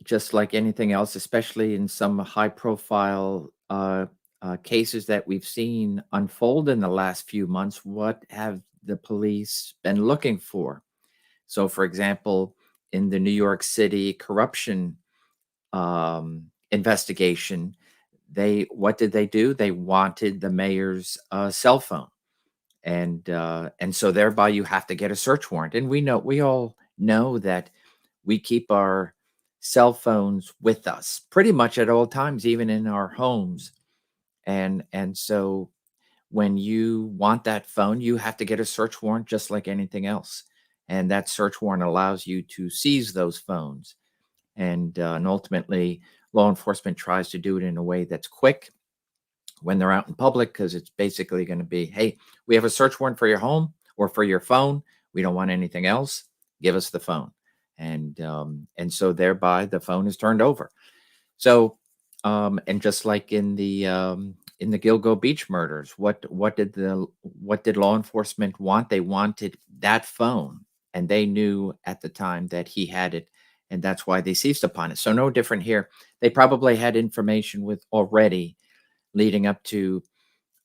just like anything else, especially in some high-profile cases that we've seen unfold in the last few months, what have the police been looking for? So, for example, in the New York City corruption investigation, what did they do? They wanted the mayor's cell phone. And so thereby you have to get a search warrant. And we all know that we keep our cell phones with us pretty much at all times, even in our homes. And so when you want that phone, you have to get a search warrant just like anything else. And that search warrant allows you to seize those phones. And ultimately, law enforcement tries to do it in a way that's quick when they're out in public, because it's basically going to be, hey, we have a search warrant for your home or for your phone. We don't want anything else. Give us the phone. And so thereby the phone is turned over. So, and just like in the Gilgo Beach murders, what did law enforcement want? They wanted that phone, and they knew at the time that he had it, and that's why they seized upon it. So no different here. They probably had information already leading up to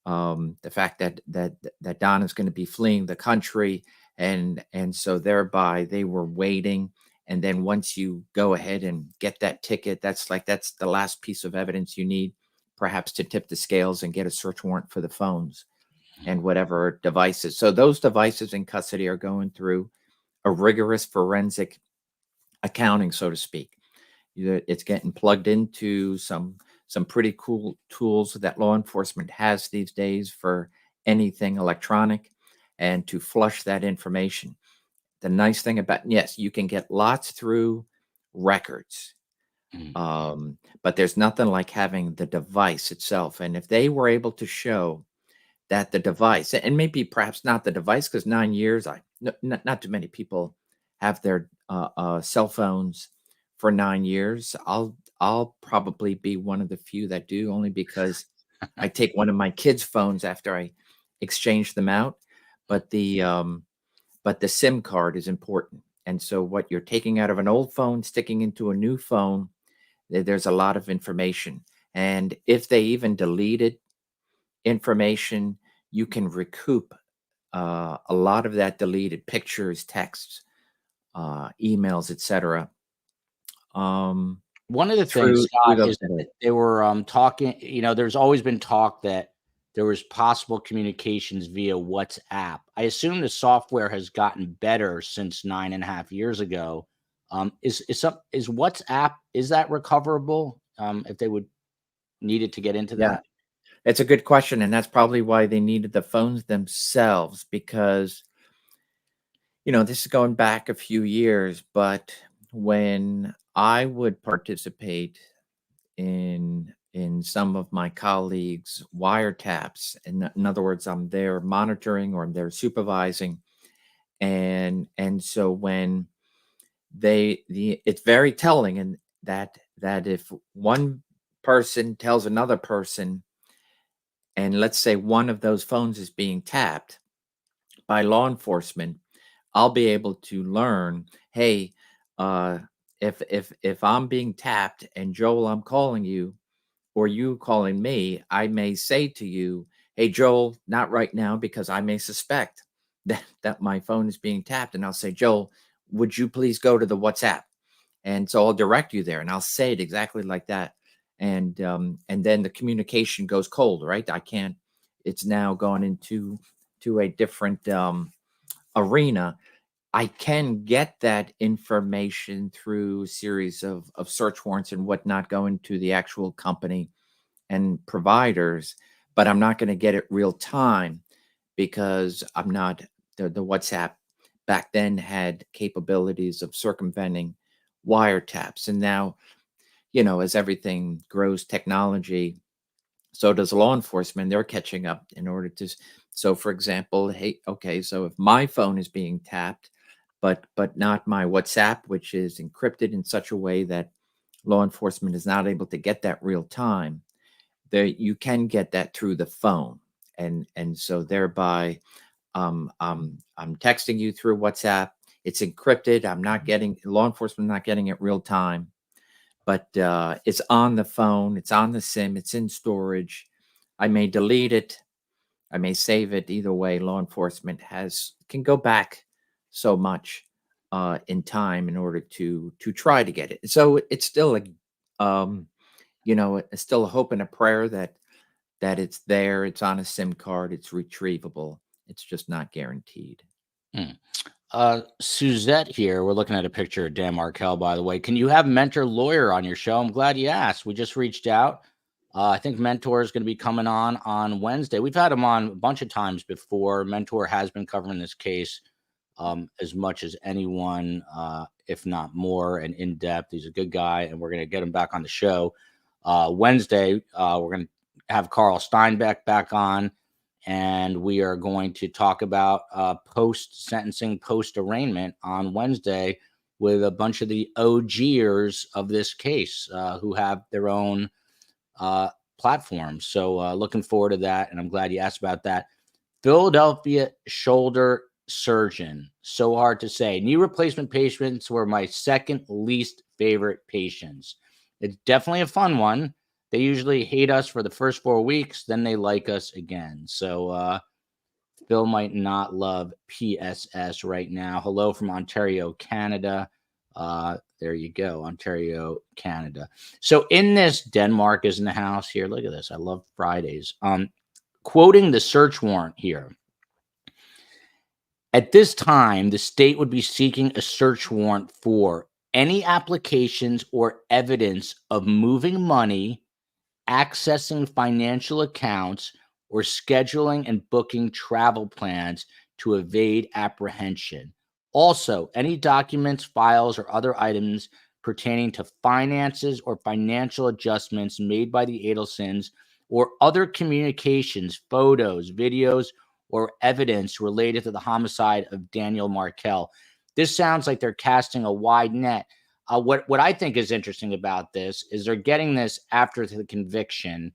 the fact that Don is going to be fleeing the country, and so thereby they were waiting. And then once you go ahead and get that ticket, that's the last piece of evidence you need, perhaps, to tip the scales and get a search warrant for the phones and whatever devices. So those devices in custody are going through a rigorous forensic accounting, so to speak. It's getting plugged into some pretty cool tools that law enforcement has these days for anything electronic, and to flush that information. The nice thing about, yes, you can get lots through records, Mm. but there's nothing like having the device itself. And if they were able to show that the device, and maybe perhaps not the device, because 9 years, not too many people have their cell phones for 9 years. I'll probably be one of the few that do, only because I take one of my kids' phones after I exchange them out. But the SIM card is important. And so what you're taking out of an old phone, sticking into a new phone, there's a lot of information. And if they even deleted information, you can recoup a lot of that deleted pictures, texts, emails, etc. One of the things, Through Scott, those is that delays. they were talking, there's always been talk that there was possible communications via WhatsApp. I assume the software has gotten better since 9.5 years ago. Is WhatsApp, is that recoverable? If they would need it to get into Yeah, that? it's a good question, and that's probably why they needed the phones themselves, because this is going back a few years. But when I would participate in some of my colleagues' wiretaps, in other words, I'm there monitoring or I'm there supervising, and so when it's very telling, and that if one person tells another person, and let's say one of those phones is being tapped by law enforcement, I'll be able to learn, hey, uh, if I'm being tapped and Joel, I'm calling you, or you calling me, I may say to you, hey, Joel, not right now, because I may suspect that my phone is being tapped. And I'll say, Joel, would you please go to the WhatsApp? And so I'll direct you there, and I'll say it exactly like that. And then the communication goes cold, right? I can't, it's now gone into a different arena. I can get that information through a series of search warrants and whatnot going to the actual company and providers, but I'm not going to get it real time, because I'm not, the WhatsApp back then had capabilities of circumventing wiretaps. And now, as everything grows technology, so does law enforcement. They're catching up in order to, so for example, hey, okay, so if my phone is being tapped, but not my WhatsApp, which is encrypted in such a way that law enforcement is not able to get that real time, there you can get that through the phone. And so thereby, I'm texting you through WhatsApp. It's encrypted. I'm not getting, law enforcement not getting it real time, but it's on the phone, it's on the SIM, it's in storage. I may delete it, I may save it. Either way, law enforcement can go back so much in time in order to try to get it. So it's still it's still a hope and a prayer that it's there, it's on a SIM card, it's retrievable. It's just not guaranteed. Hmm. Suzette here. We're looking at a picture of Dan Markel, by the way. Can you have Mentor Lawyer on your show? I'm glad you asked. We just reached out. I think Mentor is going to be coming on Wednesday. We've had him on a bunch of times before. Mentor has been covering this case as much as anyone, if not more, and in depth. He's a good guy, and we're going to get him back on the show. Wednesday, we're going to have Carl Steinbeck back on, and we are going to talk about post-sentencing, post-arraignment on Wednesday with a bunch of the OGers of this case who have their own platforms. So looking forward to that, and I'm glad you asked about that. Philadelphia shoulder surgeon. So hard to say. Knee replacement patients were my second least favorite patients. It's definitely a fun one. They usually hate us for the first 4 weeks, then they like us again. So Phil might not love PSS right now. Hello from Ontario, Canada. There you go, Ontario, Canada. So in this, Denmark is in the house here. Look at this. I love Fridays. Quoting the search warrant here. At this time, the state would be seeking a search warrant for any applications or evidence of moving money, accessing financial accounts, or scheduling and booking travel plans to evade apprehension. Also, any documents, files, or other items pertaining to finances or financial adjustments made by the Adelsons, or other communications, photos, videos, or evidence related to the homicide of Daniel Markel. This sounds like they're casting a wide net. What I think is interesting about this is they're getting this after the conviction,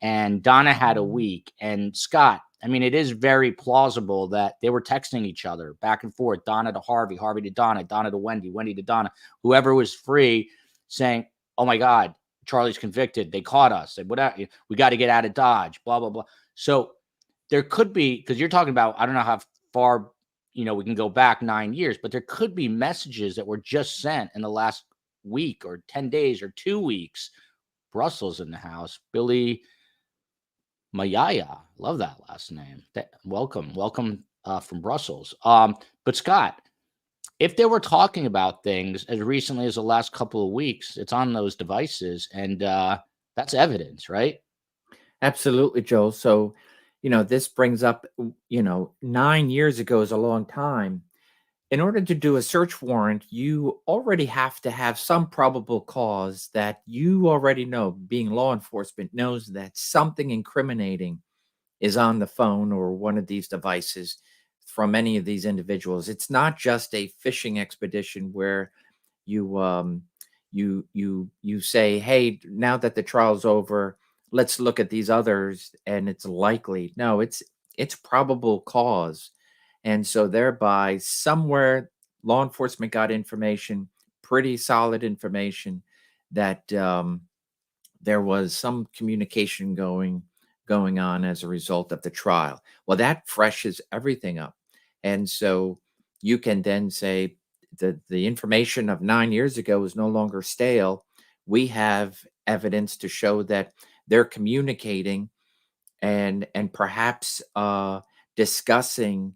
and Donna had a week. And Scott, I mean, it is very plausible that they were texting each other back and forth, Donna to Harvey, Harvey to Donna, Donna to Wendy, Wendy to Donna, whoever was free, saying, "Oh my God, Charlie's convicted. They caught us. We got to get out of Dodge." Blah blah blah. So there could be, because you're talking about, I don't know how far we can go back 9 years, but there could be messages that were just sent in the last week or 10 days or 2 weeks. Brussels in the house. Billy Mayaya. Love that last name. Welcome from Brussels. But Scott, if they were talking about things as recently as the last couple of weeks, it's on those devices, and that's evidence, right? Absolutely, Joel. So, this brings up, 9 years ago is a long time. In order to do a search warrant, you already have to have some probable cause that you already know, being law enforcement, knows that something incriminating is on the phone or one of these devices from any of these individuals. It's not just a fishing expedition where you say, "Hey, now that the trial's over, let's look at these others," and it's likely. No, it's probable cause. And so thereby somewhere law enforcement got information, pretty solid information, that there was some communication going on as a result of the trial. Well, that freshes everything up. And so you can then say the information of 9 years ago is no longer stale. We have evidence to show that they're communicating and perhaps discussing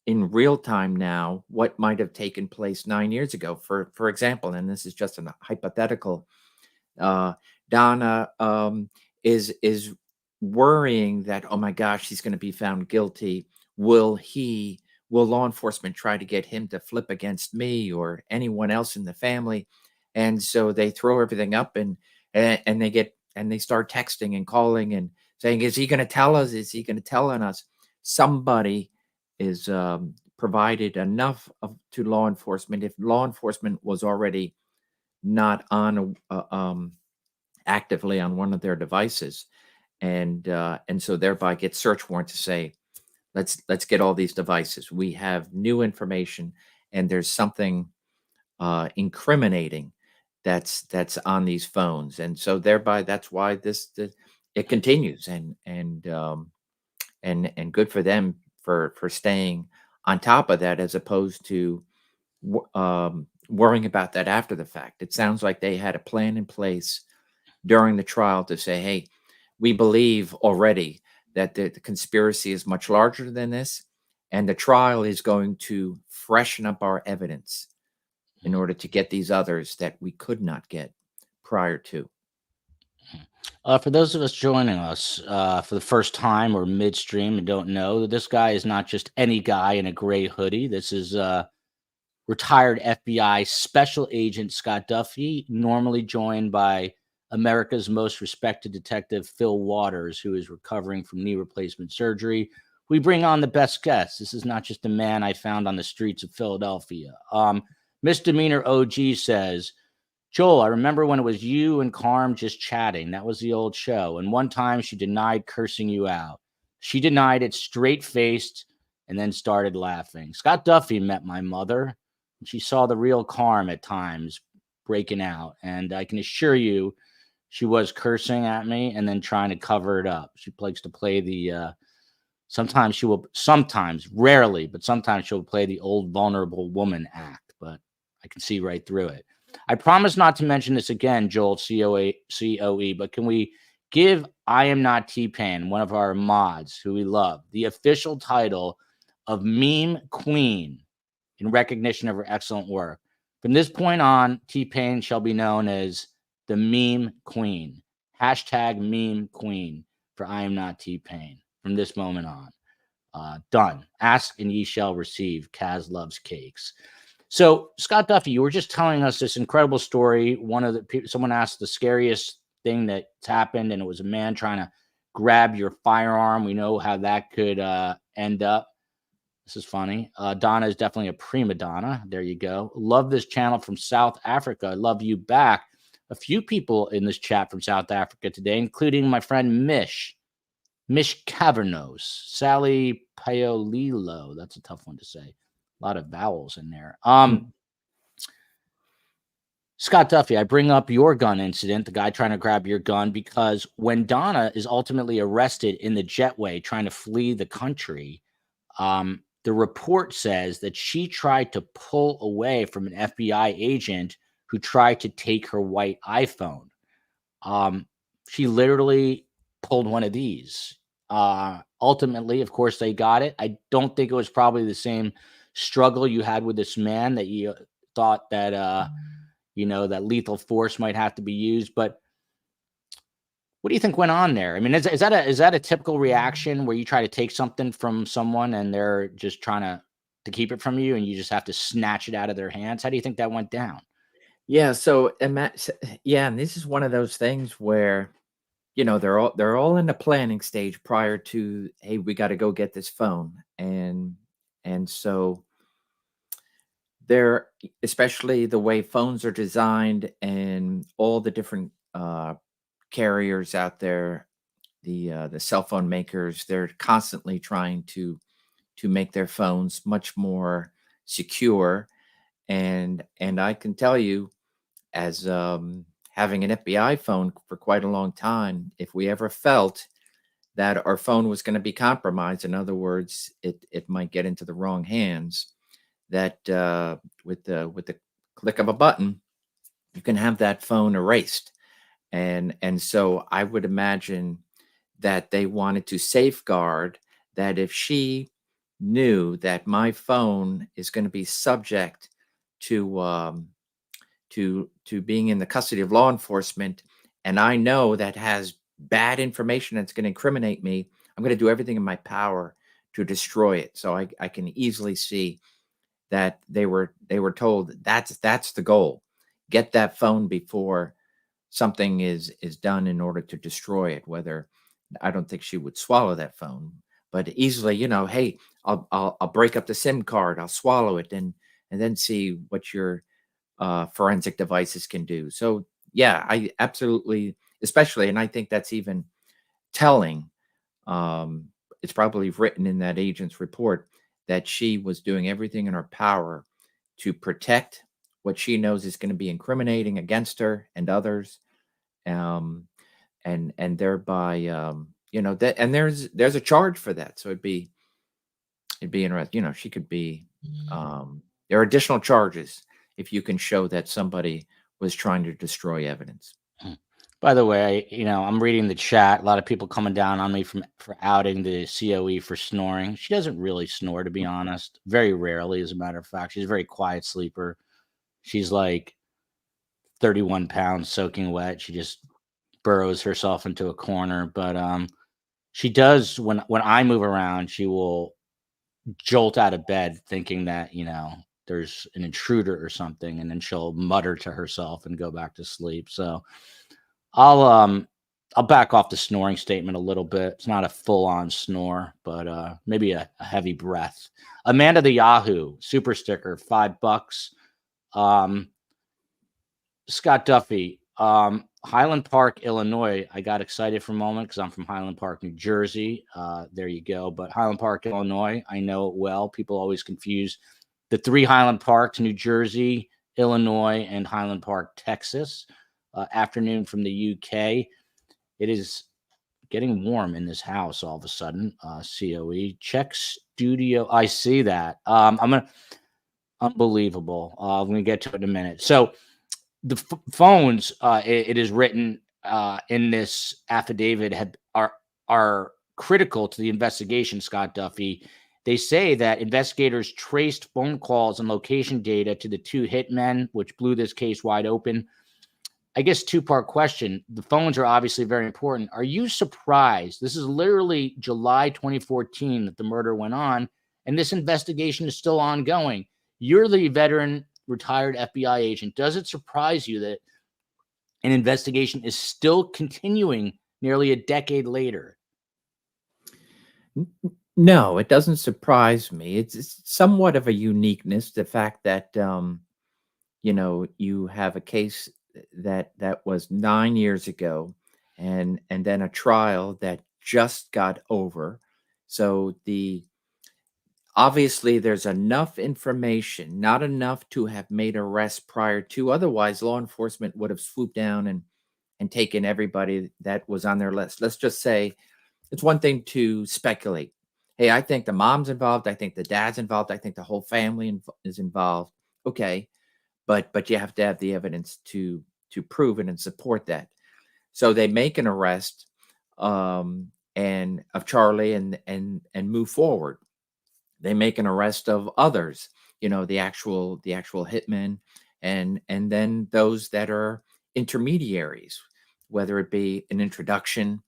in real time now what might have taken place 9 years ago. For example, and this is just a hypothetical, Donna is worrying that, oh my gosh, he's going to be found guilty. Will law enforcement try to get him to flip against me or anyone else in the family? And so they throw everything up and they start texting and calling and saying, is he going to tell us? Is he going to tell on us? Somebody is provided enough to law enforcement. If law enforcement was already not on actively on one of their devices, and so thereby get search warrant to say, let's get all these devices. We have new information, and there's something incriminating that's on these phones, and so thereby that's why it continues, and good for them for staying on top of that, as opposed to worrying about that after the fact. It sounds like they had a plan in place during the trial to say, hey, we believe already that the conspiracy is much larger than this, and the trial is going to freshen up our evidence in order to get these others that we could not get prior to. For those of us joining us for the first time or midstream and don't know, that this guy is not just any guy in a gray hoodie. This is retired FBI Special Agent Scott Duffy, normally joined by America's most respected Detective Fil Waters, who is recovering from knee replacement surgery. We bring on the best guests. This is not just a man I found on the streets of Philadelphia. Misdemeanor OG says, Joel, I remember when it was you and Carm just chatting. That was the old show. And one time she denied cursing you out. She denied it straight-faced and then started laughing. Scott Duffy met my mother. And she saw the real Carm at times breaking out. And I can assure you she was cursing at me and then trying to cover it up. She likes to play the rarely, but sometimes she'll play the old vulnerable woman act. But I can see right through it. I promise not to mention this again, Joel, COE, but can we give I Am Not T-Pain, one of our mods who we love, the official title of Meme Queen in recognition of her excellent work. From this point on, T-Pain shall be known as the Meme Queen. Hashtag Meme Queen for I am not T-Pain from this moment on. Done. Ask and ye shall receive. Kaz loves cakes. So, Scott Duffy, you were just telling us this incredible story. Someone asked the scariest thing that's happened, and it was a man trying to grab your firearm. We know how that could end up. This is funny. Donna is definitely a prima donna. There you go. Love this channel from South Africa. Love you back. A few people in this chat from South Africa today, including my friend Mish Cavernos, Sally Paolillo. That's a tough one to say. A lot of vowels in there. Scott Duffy, I bring up your gun incident, the guy trying to grab your gun, because when Donna is ultimately arrested in the jetway trying to flee the country, the report says that she tried to pull away from an FBI agent who tried to take her white iPhone. She literally pulled one of these. Ultimately, of course, they got it. I don't think it was probably the same struggle you had with this man that you thought that, that lethal force might have to be used. But what do you think went on there? I mean, is that a typical reaction where you try to take something from someone and they're just trying to keep it from you and you just have to snatch it out of their hands? How do you think that went down? Yeah. So, and this is one of those things where, they're all in the planning stage prior to, hey, we got to go get this phone. And so they're, especially the way phones are designed and all the different carriers out there, the cell phone makers, they're constantly trying to make their phones much more secure. And I can tell you, as having an FBI phone for quite a long time, if we ever felt that our phone was going to be compromised, in other words, it might get into the wrong hands, that with the click of a button, you can have that phone erased. And so I would imagine that they wanted to safeguard that if she knew that my phone is going to be subject to being in the custody of law enforcement, and I know that has bad information that's going to incriminate me, I'm going to do everything in my power to destroy it. So I can easily see that they were told that's the goal. Get that phone before something is done in order to destroy it. Whether, I don't think she would swallow that phone, but easily, hey, I'll break up the SIM card, I'll swallow it, and then see what your forensic devices can do. So yeah, I absolutely, especially, and I think that's even telling. It's probably written in that agent's report that she was doing everything in her power to protect what she knows is going to be incriminating against her and others, and thereby, that, and there's a charge for that. So it'd be interesting. She could be. There are additional charges if you can show that somebody was trying to destroy evidence. By the way, I'm reading the chat. A lot of people coming down on me for outing the COE for snoring. She doesn't really snore, to be honest. Very rarely, as a matter of fact. She's a very quiet sleeper. She's like 31 pounds soaking wet. She just burrows herself into a corner. But she does, when I move around, she will jolt out of bed thinking that, there's an intruder or something, and then she'll mutter to herself and go back to sleep. So I'll back off the snoring statement a little bit. It's not a full-on snore, but maybe a heavy breath. Amanda the Yahoo super sticker, $5. Scott Duffy, Highland Park, Illinois. I got excited for a moment because I'm from Highland Park, New Jersey. There you go. But Highland Park, Illinois, I know it well. People always confuse the three Highland Parks: New Jersey, Illinois, and Highland Park, Texas. Afternoon from the UK. It is getting warm in this house all of a sudden. COE check studio. I see that. Unbelievable. I'm gonna get to it in a minute. So the phones, it is written in this affidavit, are critical to the investigation, Scott Duffy. they say that investigators traced phone calls and location data to the 2 hitmen, which blew this case wide open. I guess two-part question. The phones are obviously very important. Are you surprised? This is literally July 2014 that the murder went on, and this investigation is still ongoing. You're the veteran retired FBI agent. Does it surprise you that an investigation is still continuing nearly a decade later? No, it doesn't surprise me. It's somewhat of a uniqueness, the fact that you have a case that was 9 years ago, and then a trial that just got over. So obviously there's enough information, not enough to have made arrests prior to. Otherwise, law enforcement would have swooped down and taken everybody that was on their list. Let's just say it's one thing to speculate. Hey, I think the mom's involved. I think the dad's involved. I think the whole family is involved. Okay, but you have to have the evidence to prove it and support that. So they make an arrest, and of Charlie, and move forward. They make an arrest of others, the actual hitmen, and then those that are intermediaries, whether it be an introduction,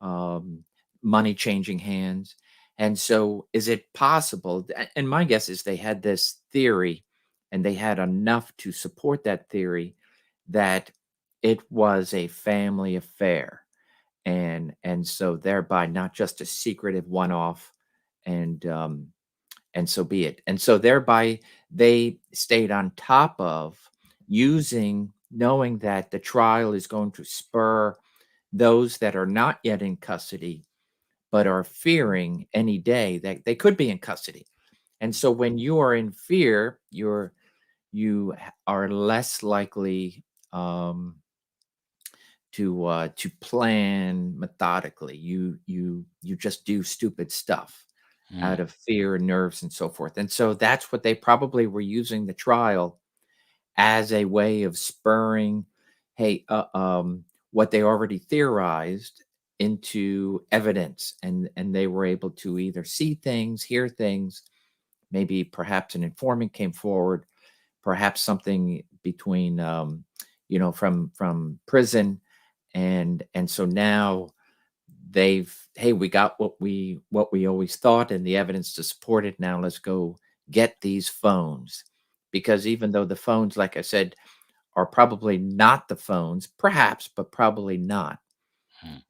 money changing hands. And so is it possible, and my guess is they had this theory, and they had enough to support that theory, that it was a family affair, and so thereby not just a secretive one-off, and so be it. And so thereby they stayed on top of knowing that the trial is going to spur those that are not yet in custody, but are fearing any day that they could be in custody. And so when you are in fear, you are less likely to plan methodically. You just do stupid stuff out of fear and nerves and so forth. And so that's what they probably were using the trial as a way of spurring, hey, what they already theorized into evidence, and they were able to either see things, hear things, maybe perhaps an informant came forward, perhaps something between from prison, and so now we got what we always thought, and the evidence to support it. Now let's go get these phones, because even though the phones, like I said, are probably not the phones, perhaps, but probably not,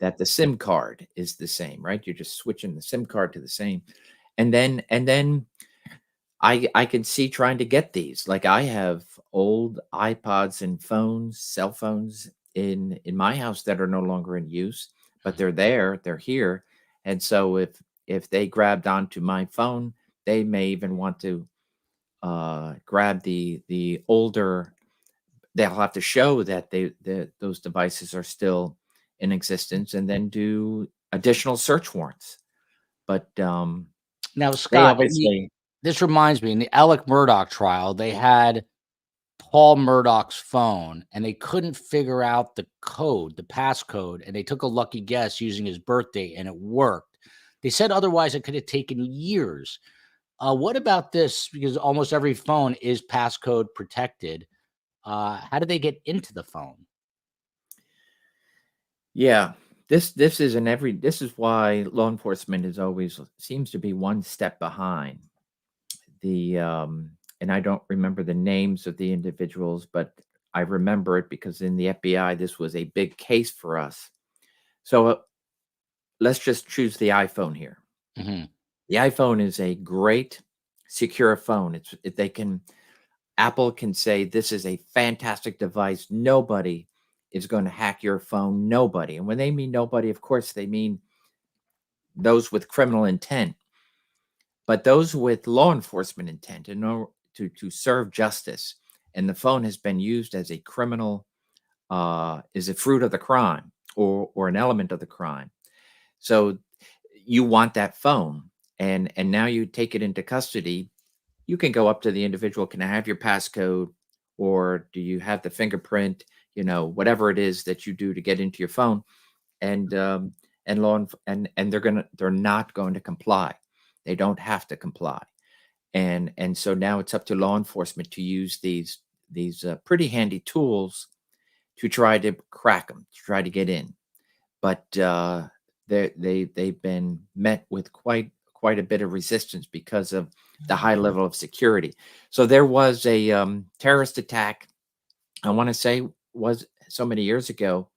that the SIM card is the same, right? You're just switching the SIM card to the same. And then I can see trying to get these. Like, I have old iPods and phones, cell phones in my house that are no longer in use, but they're here. And so if they grabbed onto my phone, they may even want to grab the older. They'll have to show that those devices are still in existence, and then do additional search warrants. But Now, they Scott, obviously. this reminds me, in the Alec Murdaugh trial, they had Paul Murdaugh's phone, and they couldn't figure out the code, the passcode, and they took a lucky guess using his birthday, and it worked. They said otherwise it could have taken years. What about this? Because almost every phone is passcode protected. How did they get into the phone? Yeah, this is why law enforcement is always seems to be one step behind. And I don't remember the names of the individuals, but I remember it because in the FBI this was a big case for us. So let's just choose the iPhone here. Mm-hmm. The iPhone is a great, secure phone. Apple can say this is a fantastic device. Nobody is going to hack your phone. Nobody. And when they mean nobody, of course, they mean those with criminal intent. But those with law enforcement intent, to serve justice, and the phone has been used as a criminal, is a fruit of the crime, or an element of the crime. So you want that phone, and now you take it into custody. You can go up to the individual. Can I have your passcode, or do you have the fingerprint? Whatever it is that you do to get into your phone, and they're not going to comply. They don't have to comply. And so now it's up to law enforcement to use these pretty handy tools to try to crack them, to try to get in. But they've been met with quite a bit of resistance because of the high level of security. So there was a terrorist attack, I want to say was so many years ago,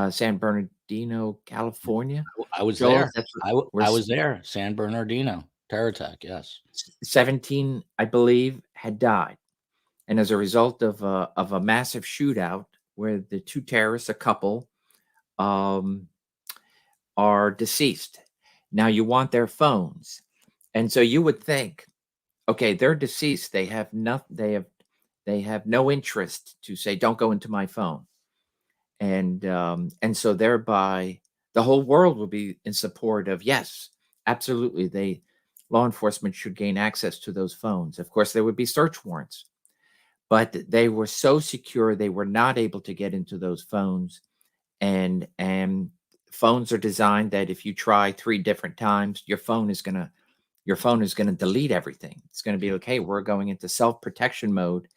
San Bernardino, California. I was Joel, there. that's I was there. San Bernardino terror attack. Yes. 17, I believe, had died. And as a result of a massive shootout where the two terrorists, a couple, are deceased. Now you want their phones. And so you would think, okay, they're deceased. They have no interest to say, don't go into my phone. And so thereby the whole world will be in support of, yes, absolutely, law enforcement should gain access to those phones. Of course, there would be search warrants, but they were so secure they were not able to get into those phones. And phones are designed that if you try 3 different times, your phone is gonna delete everything. It's gonna be okay. We're going into self-protection mode.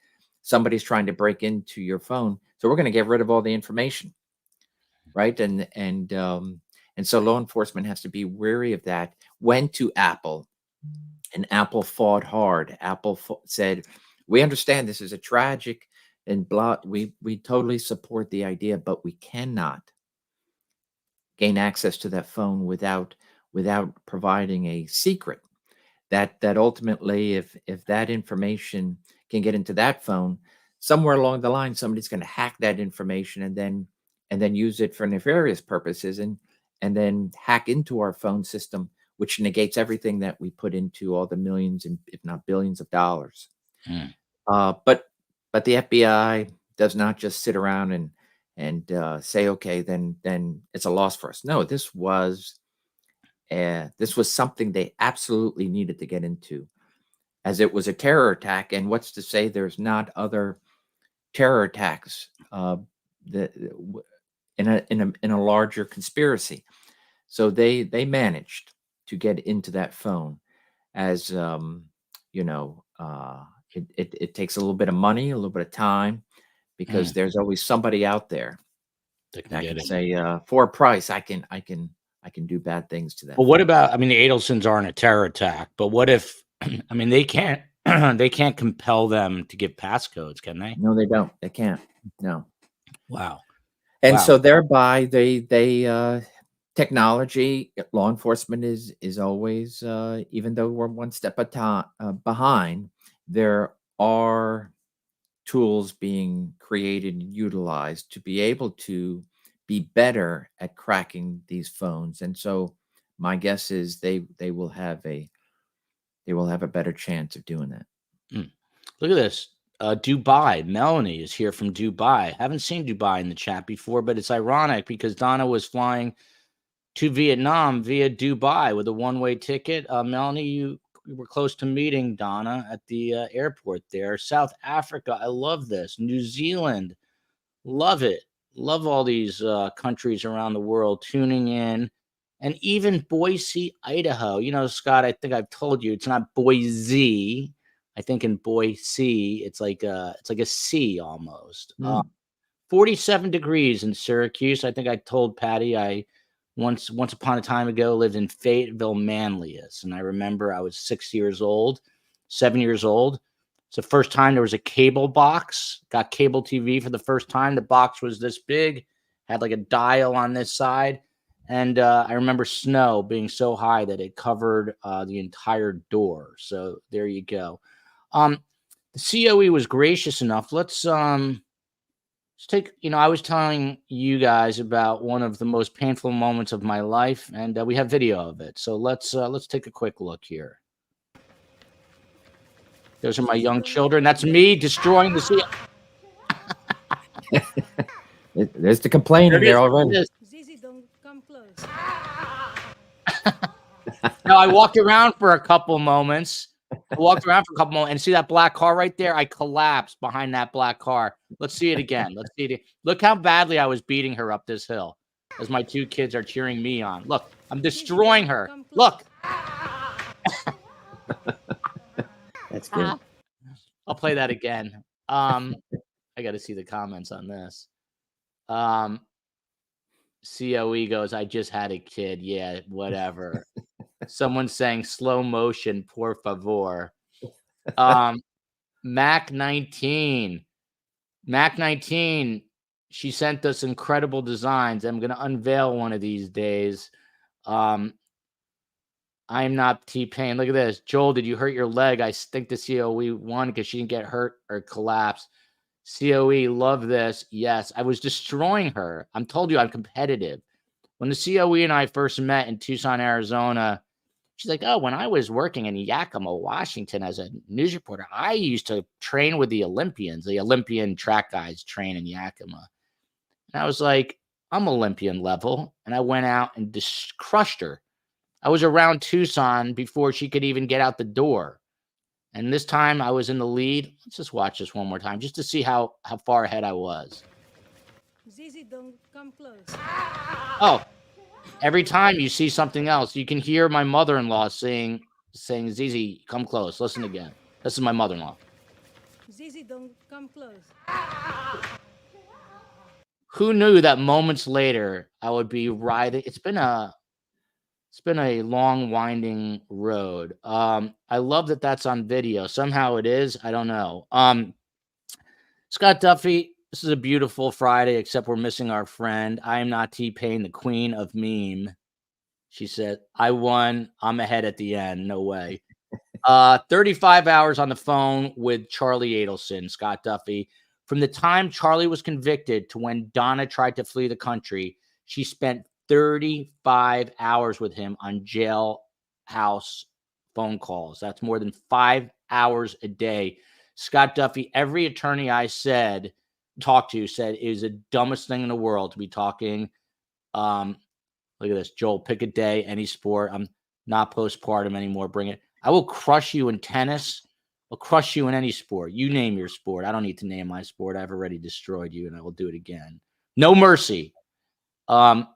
Somebody's trying to break into your phone, so we're gonna get rid of all the information, right? And so law enforcement has to be wary of that. Went to Apple, and Apple fought hard. Apple said, "We understand this is a tragic and blah. We totally support the idea, but we cannot gain access to that phone without providing a secret. That ultimately, if that information can get into that phone, somewhere along the line, somebody's going to hack that information and then use it for nefarious purposes and then hack into our phone system, which negates everything that we put into all the millions and if not billions of dollars." But the FBI does not just sit around and say, okay, then it's a loss for us. No, this was something they absolutely needed to get into, as it was a terror attack. And what's to say there's not other terror attacks in a larger conspiracy? So they managed to get into that phone, as it takes a little bit of money, a little bit of time, because there's always somebody out there that can say, for a price, I can do bad things to that. But what about, I mean, the Adelsons aren't a terror attack, but what if, I mean, they can't compel them to give passcodes, can they? No, they don't. They can't. No. Wow. And so thereby they technology, law enforcement is always, even though we're one step behind, there are tools being created and utilized to be able to be better at cracking these phones. And so my guess is they will have a better chance of doing that. Look at this. Dubai. Melanie is here from Dubai. Haven't seen Dubai in the chat before, but it's ironic because Donna was flying to Vietnam via Dubai with a one-way ticket. Melanie, you were close to meeting Donna at the airport there. South Africa, I love this. New Zealand, love it. Love all these countries around the world tuning in. And even Boise, Idaho. You know, Scott, I think I've told you it's not Boise. I think in Boise, it's like a C almost. 47 degrees in Syracuse. I think I told Patty I once upon a time ago lived in Fayetteville, Manlius. And I remember I was 7 years old. It's the first time there was a cable box. Got cable TV for the first time. The box was this big, had like a dial on this side. And I remember snow being so high that it covered the entire door. So there you go. The COE was gracious enough. Let's take, I was telling you guys about one of the most painful moments of my life, and we have video of it. So let's take a quick look here. Those are my young children. That's me destroying the COE. There's the complaining there already. Zizi, don't come close. No, I walked around for a couple moments. And see that black car right there? I collapsed behind that black car. Let's see it again. Look how badly I was beating her up this hill as my two kids are cheering me on. Look, I'm destroying her. Look. That's good. I'll play that again. I got to see the comments on this. COE goes, I just had a kid. Yeah, whatever. Someone's saying slow motion, por favor. Mac 19. Mac 19, she sent us incredible designs. I'm going to unveil one of these days. I'm not T-Pain. Look at this. Joel, did you hurt your leg? I think the COE won because she didn't get hurt or collapse. COE, love this. Yes, I was destroying her. I'm told you I'm competitive. When the COE and I first met in Tucson, Arizona, she's like, oh, when I was working in Yakima, Washington as a news reporter, I used to train with the Olympians. The Olympian track guys train in Yakima. And I was like, I'm Olympian level. And I went out and just crushed her. I was around Tucson before she could even get out the door. And this time I was in the lead. Let's just watch this one more time just to see how far ahead I was. Zizi, don't come close. Oh, every time you see something else, you can hear my mother-in-law saying, Zizi, come close. Listen again. This is my mother-in-law. Zizi, don't come close. Who knew that moments later I would be riding? It's been a long, winding road. I love that that's on video. Somehow it is. I don't know. Scott Duffy, this is a beautiful Friday, except we're missing our friend. I am not T-Pain, the queen of meme. She said, I won. I'm ahead at the end. No way. 35 hours on the phone with Charlie Adelson, Scott Duffy. From the time Charlie was convicted to when Donna tried to flee the country, she spent 35 hours with him on jailhouse phone calls. That's more than 5 hours a day. Scott Duffy, every attorney I talked to said it is the dumbest thing in the world to be talking. Look at this. Joel, pick a day, any sport. I'm not postpartum anymore. Bring it. I will crush you in tennis. I'll crush you in any sport. You name your sport. I don't need to name my sport. I've already destroyed you, and I will do it again. No mercy. Thank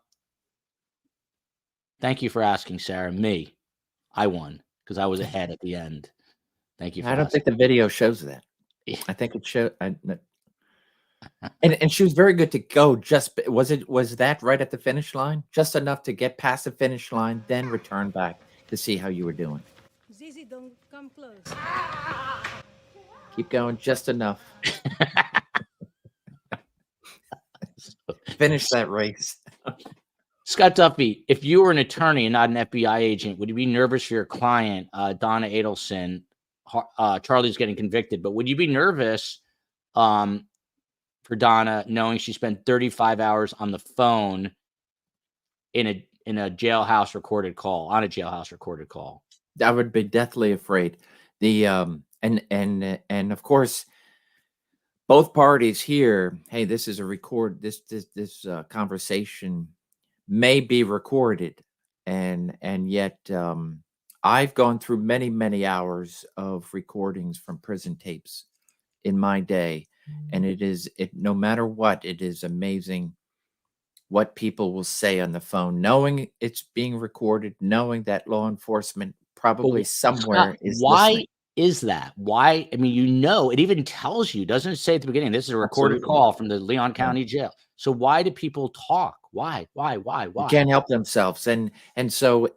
you for asking, Sarah. Me. I won because I was ahead at the end. Thank you for I don't asking. think the video shows that. I think it showed. And she was very good to go. Was that right at the finish line? Just enough to get past the finish line, then return back to see how you were doing. Zizi, don't come close. Keep going, just enough. Finish that race. Scott Duffy, if you were an attorney and not an FBI agent, would you be nervous for your client, Donna Adelson? Charlie's getting convicted, but would you be nervous for Donna knowing she spent 35 hours on the phone in a jailhouse recorded call, on a jailhouse recorded call? I would be deathly afraid. And of course, both parties here, hey, this is a record. This conversation may be recorded, and yet I've gone through many hours of recordings from prison tapes in my day, and it no matter what, it is amazing what people will say on the phone, knowing it's being recorded, knowing that law enforcement probably somewhere is listening. Is that why? I mean, it even tells you, doesn't it say at the beginning, this is a recorded call from the Leon County Jail. So why do people talk? Why? You can't help themselves. And so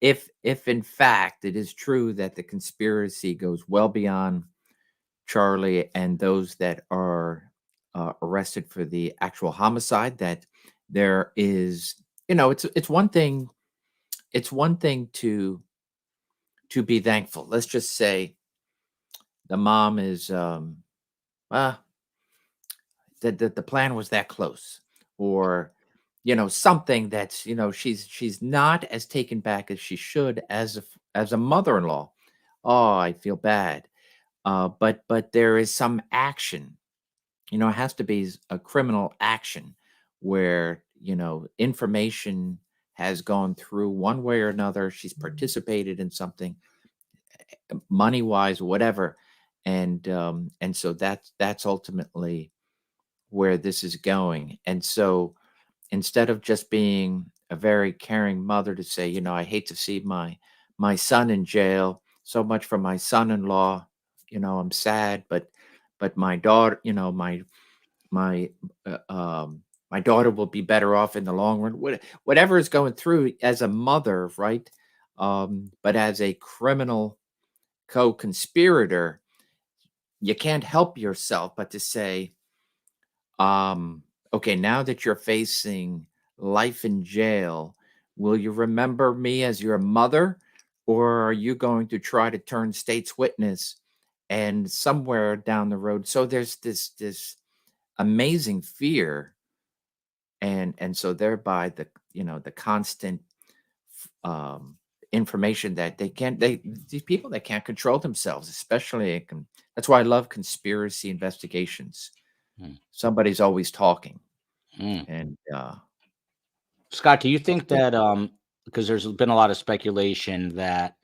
if in fact it is true that the conspiracy goes well beyond Charlie and those that are arrested for the actual homicide, that there is, it's one thing to be thankful. Let's just say the mom is that the plan was that close, or something that's she's not as taken back as she should as a mother-in-law. Oh, I feel bad. But there is some action. It has to be a criminal action where information has gone through one way or another. She's participated in something, money wise, whatever, and so that's ultimately where this is going. And so instead of just being a very caring mother to say, I hate to see my my son in jail. So much for my son-in-law. I'm sad, but my daughter, my uh, um, my daughter will be better off in the long run. Whatever is going through as a mother, right? But as a criminal co-conspirator, you can't help yourself but to say, okay, now that you're facing life in jail, will you remember me as your mother, or are you going to try to turn state's witness and somewhere down the road? So there's this amazing fear, and so thereby the constant um information that these people that can't control themselves, especially that's why I love conspiracy investigations. Mm. Somebody's always talking. Mm. And Scott, do you think that because there's been a lot of speculation that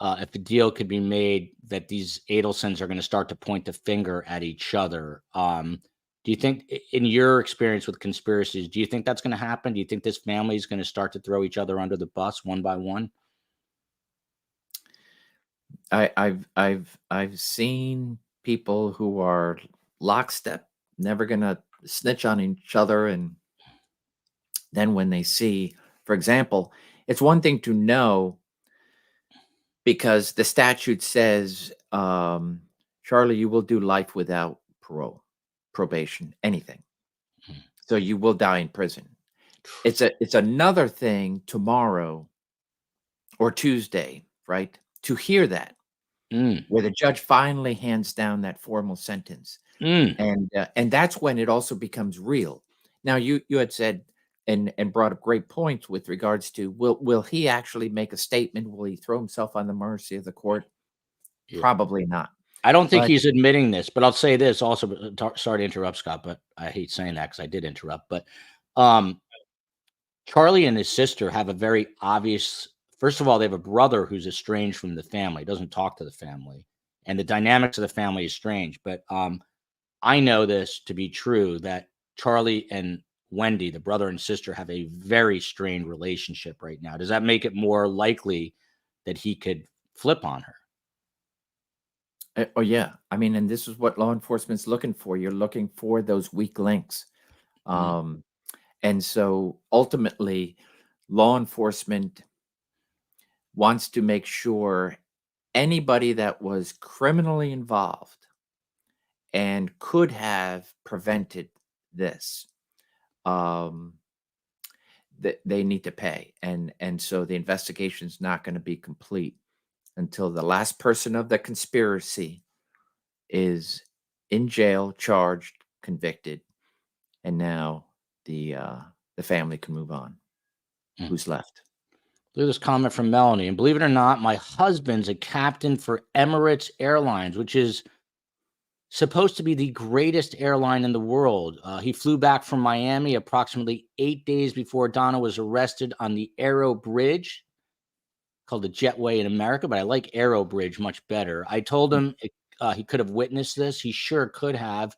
if a deal could be made, that these Adelsons are going to start to point the finger at each other? Do you think, in your experience with conspiracies, do you think that's going to happen? Do you think this family is going to start to throw each other under the bus one by one? I've seen people who are lockstep, never gonna snitch on each other, and then when they see, for example, it's one thing to know because the statute says, Charlie, you will do life without parole, probation, anything. Mm. So you will die in prison. It's another thing tomorrow or Tuesday, right? To hear that, Mm. where the judge finally hands down that formal sentence, Mm. and that's when it also becomes real. Now, you had said and brought up great points with regards to will he actually make a statement? Will he throw himself on the mercy of the court? Yeah. Probably not. I don't think But he's admitting this, but I'll say this also. Sorry to interrupt, Scott, but I hate saying that because I did interrupt. But um, Charlie and his sister have a very obvious. First of all, they have a brother who's estranged from the family, doesn't talk to the family, and the dynamics of the family is strange. But I know this to be true that Charlie and Wendy, the brother and sister, have a very strained relationship right now. Does that make it more likely that he could flip on her? oh yeah, I mean, and this is what law enforcement's looking for. You're looking for those weak links, Mm. um, and so ultimately, law enforcement wants to make sure anybody that was criminally involved and could have prevented this, um, that they need to pay, and so the investigation's not going to be complete until the last person of the conspiracy is in jail, charged, convicted, and now the family can move on. Mm. Who's left? Look at this comment from Melanie. And believe it or not, my husband's a captain for Emirates Airlines, which is supposed to be the greatest airline in the world. He flew back from Miami approximately 8 days before Donna was arrested on the Aero Bridge, called the Jetway in America, but I like Aero Bridge much better. I told him he could have witnessed this. He sure could have.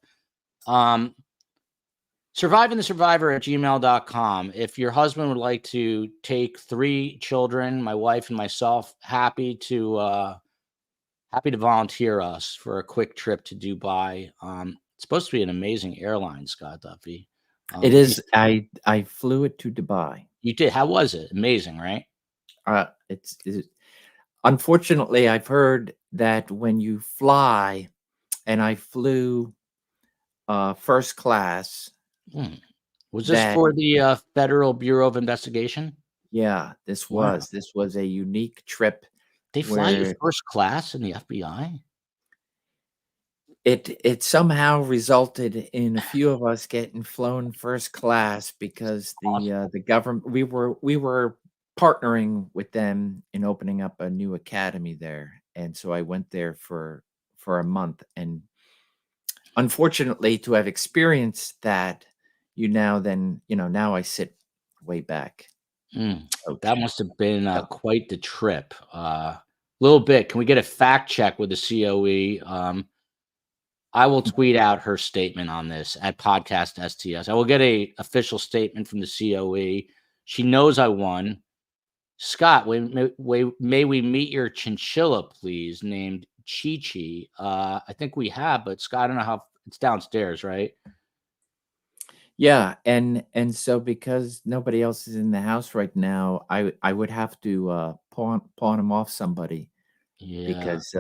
Surviving the Survivor at gmail.com. If your husband would like to take 3 children, my wife and myself, happy to volunteer us for a quick trip to Dubai. It's supposed to be an amazing airline, Scott Duffy. It is. I flew it to Dubai. You did. How was it? Amazing, right? It's unfortunately, I've heard that when you fly, and I flew first class. Hmm. Was this That for the Federal Bureau of Investigation? Yeah, this Wow. was a unique trip They fly you where first class in the FBI? it somehow resulted in a few of us getting flown first class because Awesome. the government we were partnering with them in opening up a new academy there, and so I went there for a month, and unfortunately, to have experienced that, now I sit way back. That Ouch. must have been So, quite the trip. Little bit. Can we get a fact check with the COE? I will tweet out her statement on this at podcast STS. I will get a official statement from the COE. She knows I won. Scott, may we meet your chinchilla, please, named Chi Chi. I think we have, but Scott, I don't know how it's downstairs, right? Yeah, and so because nobody else is in the house right now, I would have to pawn him off somebody Yeah. because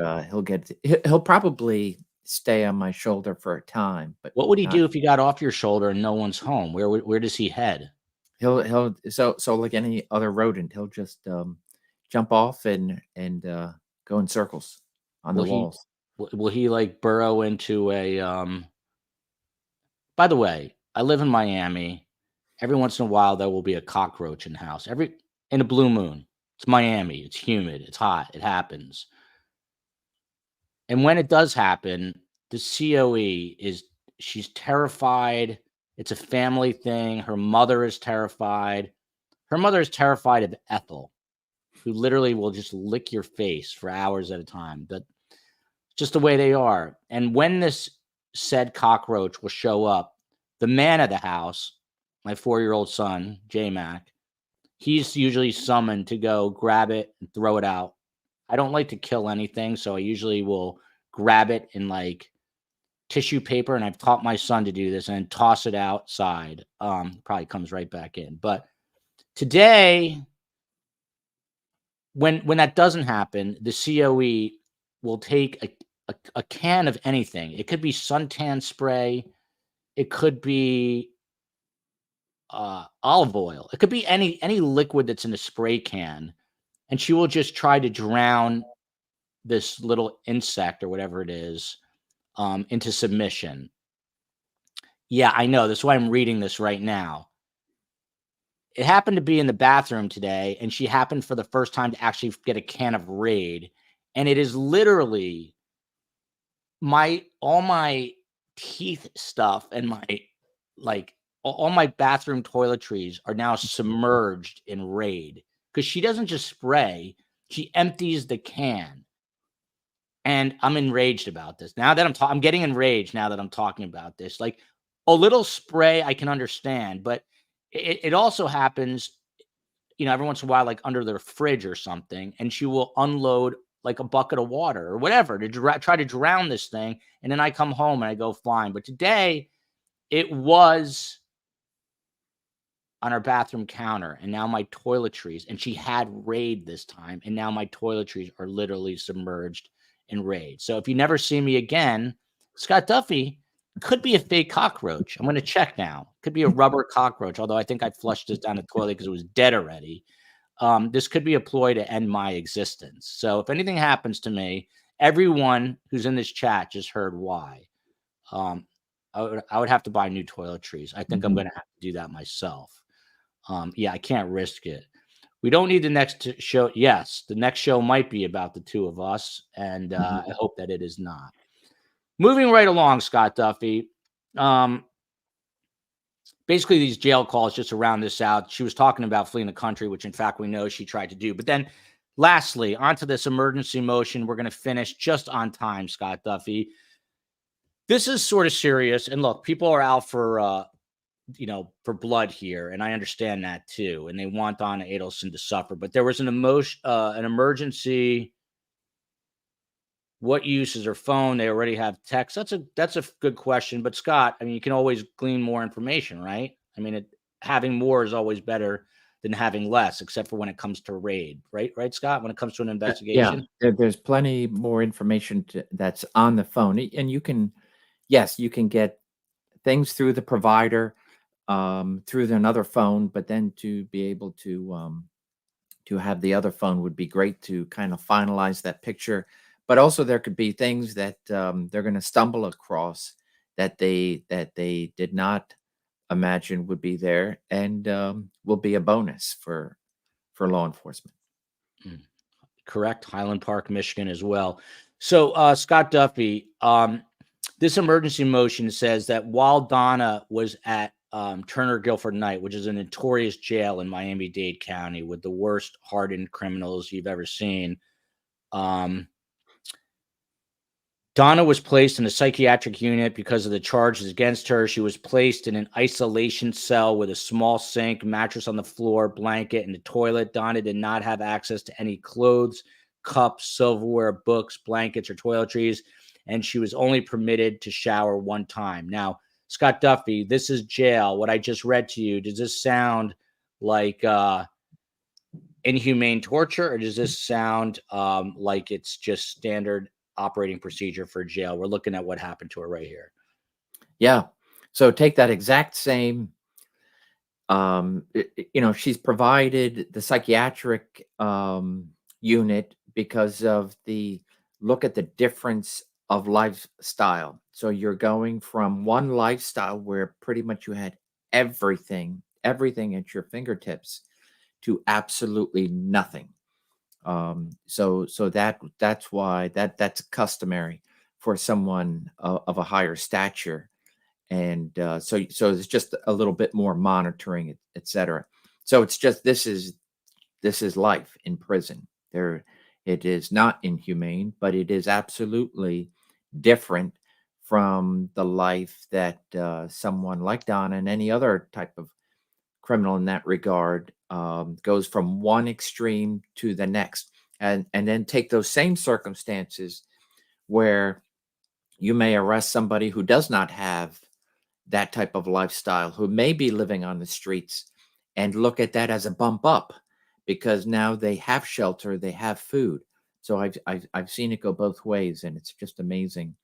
he'll probably stay on my shoulder for a time, but What would he not do if he got off your shoulder and no one's home? Where does he head? he'll so like any other rodent, he'll just jump off and go in circles on the Will he walls. will he like burrow into a By the way, I live in Miami. Every once in a while there will be a cockroach in the house. In a blue moon. It's Miami. It's humid. It's hot. It happens. And when it does happen, the COE she's terrified. It's a family thing. Her mother is terrified. Her mother is terrified of Ethel, who literally will just lick your face for hours at a time. But just the way they are. And when this said cockroach will show up, the man of the house, my 4-year-old son, J Mac, he's usually summoned to go grab it and throw it out. I don't like to kill anything, so I usually will grab it in like tissue paper, and I've taught my son to do this, and toss it outside. Probably comes right back in. But today, when that doesn't happen, the COE will take a can of anything. It could be suntan spray. It could be olive oil. It could be any liquid that's in a spray can, and she will just try to drown this little insect or whatever it is into submission. Yeah, I know. That's why I'm reading this right now. It happened to be in the bathroom today, and she happened for the first time to actually get a can of Raid, and it is literally all my teeth stuff and my all my bathroom toiletries are now submerged in Raid, because she doesn't just spray, she empties the can. And I'm enraged about this. Now that I'm getting enraged now that I'm talking about this. Like, a little spray I can understand, but it also happens, every once in a while, like under their fridge or something, and she will unload like a bucket of water or whatever to try to drown this thing. And then I come home and I go, fine. But today it was on our bathroom counter, and now my toiletries, and she had Raid this time, and now my toiletries are literally submerged in Raid. So if you never see me again, Scott Duffy could be a fake cockroach. I'm going to check now. Could be a rubber cockroach, although I think I flushed this down the toilet because it was dead already. This could be a ploy to end my existence. So if anything happens to me, everyone who's in this chat just heard why. I would have to buy new toiletries. I think I'm going to have to do that myself. Yeah, I can't risk it. We don't need the next show. Yes, the next show might be about the two of us, and I hope that it is not. Moving right along, Scott Duffy. Basically, these jail calls, just to round this out, she was talking about fleeing the country, which in fact we know she tried to do. But then lastly, onto this emergency motion. We're going to finish just on time, Scott Duffy. This is sort of serious. And look, people are out for blood here, and I understand that too. And they want Donna Adelson to suffer. But there was an emergency. What use is her phone? They already have text. That's a good question. But Scott, I mean, you can always glean more information, right? I mean, having more is always better than having less, except for when it comes to Raid, right? Right, Scott? When it comes to an investigation. Yeah, there's plenty more information that's on the phone, and you can get things through the provider, through another phone, but then to be able to have the other phone would be great to kind of finalize that picture. But also there could be things that they're going to stumble across that they did not imagine would be there, and will be a bonus for law enforcement. Correct. Highland Park, Michigan as well. So Scott Duffy, this emergency motion says that while Donna was at Turner Guilford Night, which is a notorious jail in Miami-Dade County with the worst hardened criminals you've ever seen, Donna was placed in a psychiatric unit because of the charges against her. She was placed in an isolation cell with a small sink, mattress on the floor, blanket, and the toilet. Donna did not have access to any clothes, cups, silverware, books, blankets, or toiletries, and she was only permitted to shower one time. Now, Scott Duffy, this is jail. What I just read to you, does this sound like inhumane torture, or does this sound like it's just standard operating procedure for jail? We're looking at what happened to her right here. Yeah. So take that exact same, she's provided the psychiatric unit because of look at the difference of lifestyle. So you're going from one lifestyle where pretty much you had everything at your fingertips to absolutely nothing. So that's why that's customary for someone of a higher stature, and so it's just a little bit more monitoring, etc. So it's just this is life in prison. It is not inhumane, but it is absolutely different from the life that someone like Donna and any other type of criminal in that regard goes from one extreme to the next, and then take those same circumstances where you may arrest somebody who does not have that type of lifestyle, who may be living on the streets, and look at that as a bump up because now they have shelter, they have food. So I've seen it go both ways, and it's just amazing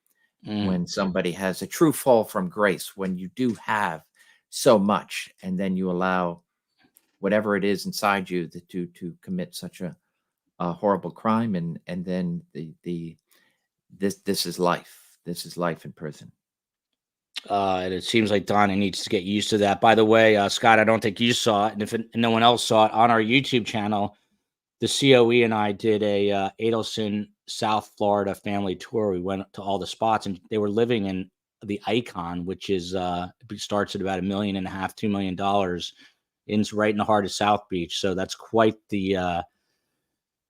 when somebody has a true fall from grace, when you do have so much, and then you allow whatever it is inside you to commit such a horrible crime, and then this is life. This is life in prison. And it seems like Donna needs to get used to that. By the way, Scott, I don't think you saw it, and if no one else saw it on our YouTube channel, the COE and I did a Adelson, South Florida family tour. We went to all the spots, and they were living in the Icon, which is starts at about $1.5 million, $2 million, right in the heart of South Beach. So that's quite the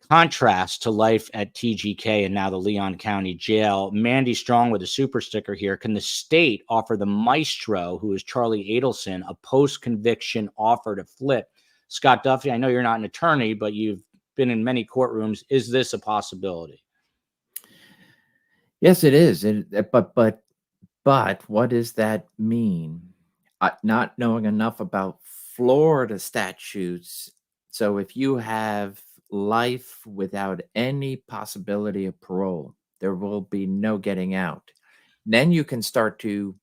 contrast to life at TGK and now the Leon County Jail. Mandy Strong with a super sticker here. Can the state offer the maestro, who is Charlie Adelson, a post-conviction offer to flip? Scott Duffy, I know you're not an attorney, but you've been in many courtrooms. Is this a possibility? Yes, it is. But what does that mean? Not knowing enough about Florida statutes. So if you have life without any possibility of parole, there will be no getting out. Then you can start to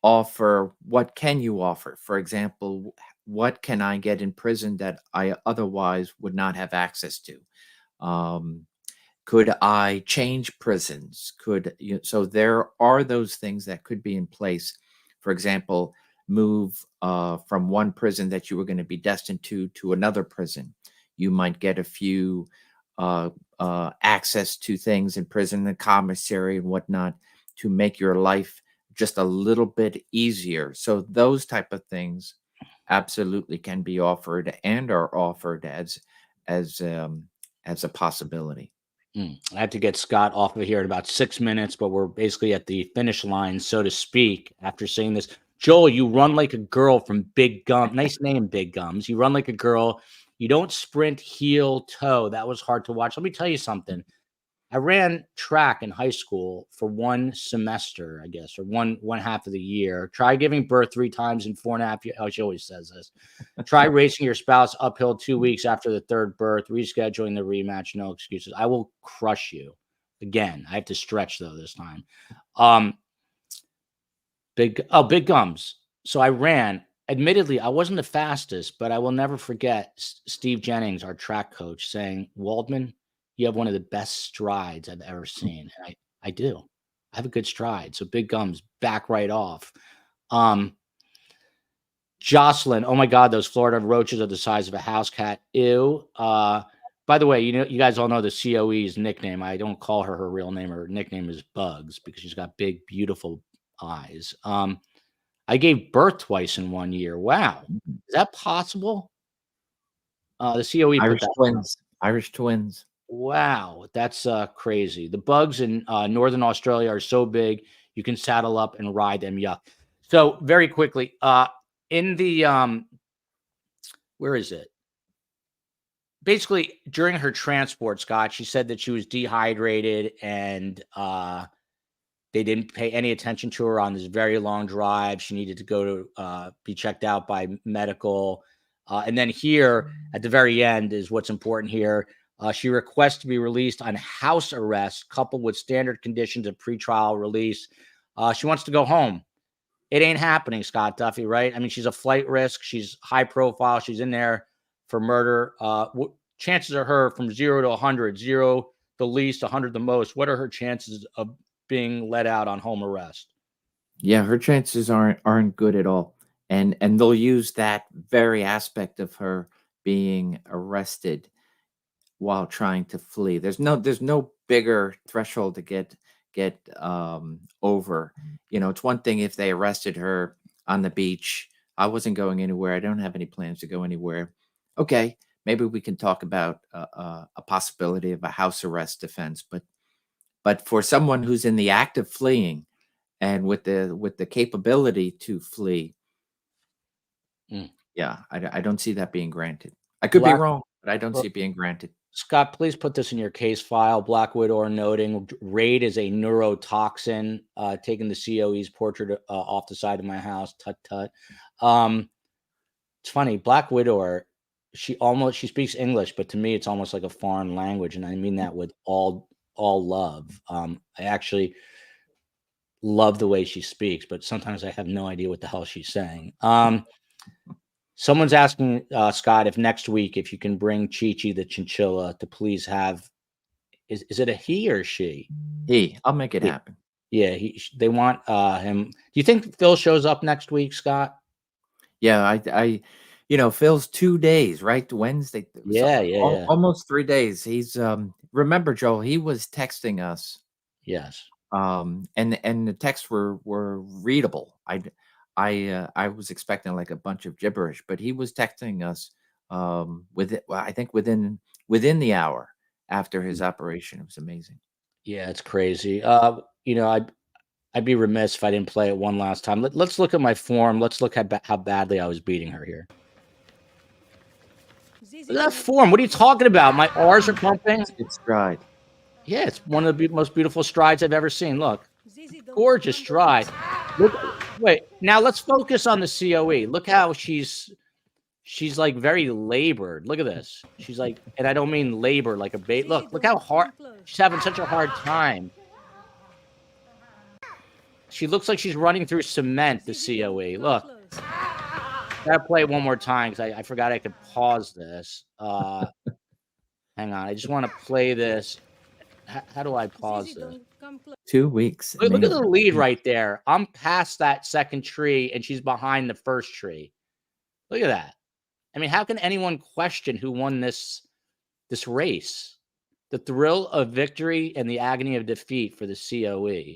offer, what can you offer? For example, what can I get in prison that I otherwise would not have access to? Could I change prisons? So there are those things that could be in place. For example, move from one prison that you were going to be destined to another prison. You might get a few access to things in prison, the commissary and whatnot, to make your life just a little bit easier. So those type of things absolutely can be offered and are offered as a possibility. I have to get Scott off of here in about 6 minutes, but we're basically at the finish line, so to speak, after saying this. Joel, you run like a girl from Big Gum. Nice name, Big Gums. You run like a girl. You don't sprint heel toe. That was hard to watch. Let me tell you something. I ran track in high school for one semester, I guess, or one half of the year. Try giving birth 3 times in 4.5 years. Oh, she always says this. Try racing your spouse uphill 2 weeks after the third birth, rescheduling the rematch. No excuses. I will crush you. Again, I have to stretch, though, this time. Big Gums. So I ran. Admittedly, I wasn't the fastest, but I will never forget Steve Jennings, our track coach, saying, Waldman, you have one of the best strides I've ever seen. And I do. I have a good stride. So Big Gums, back right off. Jocelyn, oh my God, those Florida roaches are the size of a house cat. Ew. By the way, you guys all know the COE's nickname. I don't call her real name. Her nickname is Bugs because she's got big, beautiful eyes. I gave birth twice in 1 year. Wow. Is that possible? The COE Irish twins. Irish twins. Wow, that's crazy. The bugs in northern Australia are so big you can saddle up and ride them. Yuck. So very quickly, in the where is it? Basically, during her transport, Scott, she said that she was dehydrated and they didn't pay any attention to her on this very long drive. She needed to go to be checked out by medical. And then here at the very end is what's important here. She requests to be released on house arrest, coupled with standard conditions of pretrial release. She wants to go home. It ain't happening, Scott Duffy, right? I mean, she's a flight risk. She's high profile. She's in there for murder. Chances are her from 0 to 100, 0 the least, 100 the most. What are her chances of being let out on home arrest? Yeah, her chances aren't good at all. And they'll use that very aspect of her being arrested while trying to flee. There's no bigger threshold to get over. You know, it's one thing if they arrested her on the beach. I wasn't going anywhere. I don't have any plans to go anywhere. Okay, maybe we can talk about a possibility of a house arrest defense. But for someone who's in the act of fleeing and with the capability to flee, yeah, I don't see that being granted. I could be wrong, but I don't see it being granted. Scott, please put this in your case file. Black Widow noting raid is a neurotoxin. Taking the COE's portrait off the side of my house. Tut tut. It's funny. Black Widow, she speaks English, but to me, it's almost like a foreign language, and I mean that with all love. I actually love the way she speaks, but sometimes I have no idea what the hell she's saying. Someone's asking Scott if next week if you can bring Chi-Chi the chinchilla to please have. Is it a he or she? He. I'll make it happen. Yeah, they want him. Do you think Phil shows up next week, Scott? Yeah, I Phil's 2 days, right? Wednesday. Yeah. Almost 3 days. He's remember, Joel, he was texting us. Yes. And the texts were readable. I was expecting like a bunch of gibberish, but he was texting us I think within the hour after his operation. It was amazing. Yeah, it's crazy. I'd be remiss if I didn't play it one last time. Let's look at my form. Let's look at how badly I was beating her here. Look at that form. What are you talking about? My R's are pumping. It's stride. Yeah, it's one of the most beautiful strides I've ever seen. Look, gorgeous stride. Wait, now let's focus on the COE. Look how she's like very labored. Look at this. She's like, and I don't mean labor like a bait. Look how hard she's having such a hard time. She looks like she's running through cement, the COE. Look. Gotta play it one more time because I forgot I could pause this. Hang on. I just want to play this. How do I pause this? 2 weeks. Look at the lead right there. I'm past that second tree, and she's behind the first tree. Look at that. I mean, how can anyone question who won this race? The thrill of victory and the agony of defeat for the COE.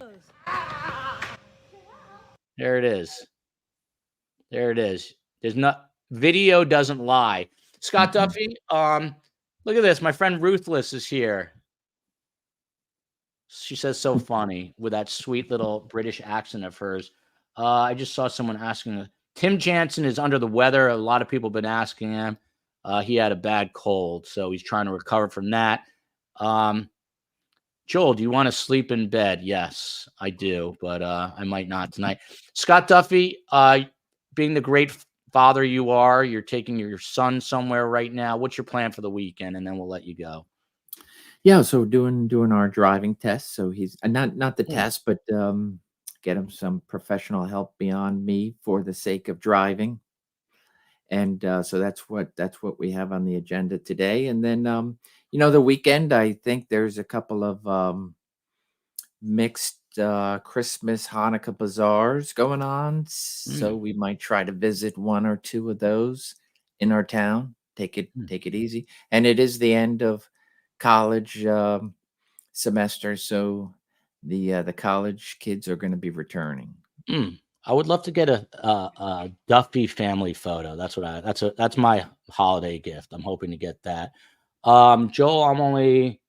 There it is. There it is. There's not video doesn't lie. Scott Duffy, look at this. My friend Ruthless is here. She says so funny with that sweet little British accent of hers. I just saw someone asking. Tim Jansen is under the weather. A lot of people have been asking him. He had a bad cold, so he's trying to recover from that. Joel, do you want to sleep in bed? Yes, I do, but I might not tonight. Scott Duffy, being the great father you are, you're taking your son somewhere right now. What's your plan for the weekend? And then we'll let you go. Yeah, so doing our driving test. So he's not the test, but get him some professional help beyond me for the sake of driving. And so that's what we have on the agenda today. And then the weekend, I think there's a couple of mixed Christmas Hanukkah bazaars going on. So we might try to visit one or two of those in our town. Take it easy. And it is the end of college semester, so the college kids are going to be returning. I would love to get a Duffy family photo. That's my holiday gift. I'm hoping to get that. Joel, I'm only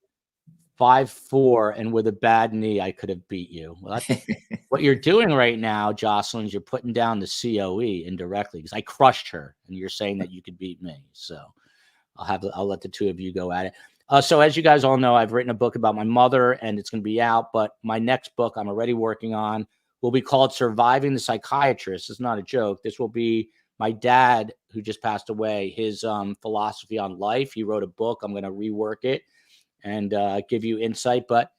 5'4", and with a bad knee, I could have beat you. Well, that's what you're doing right now, Jocelyn, is you're putting down the COE indirectly because I crushed her, and you're saying that you could beat me. So I'll let the two of you go at it. So as you guys all know, I've written a book about my mother, and it's going to be out. But my next book I'm already working on will be called Surviving the Psychiatrist. It's not a joke. This will be my dad, who just passed away, his philosophy on life. He wrote a book. I'm going to rework it and give you insight. But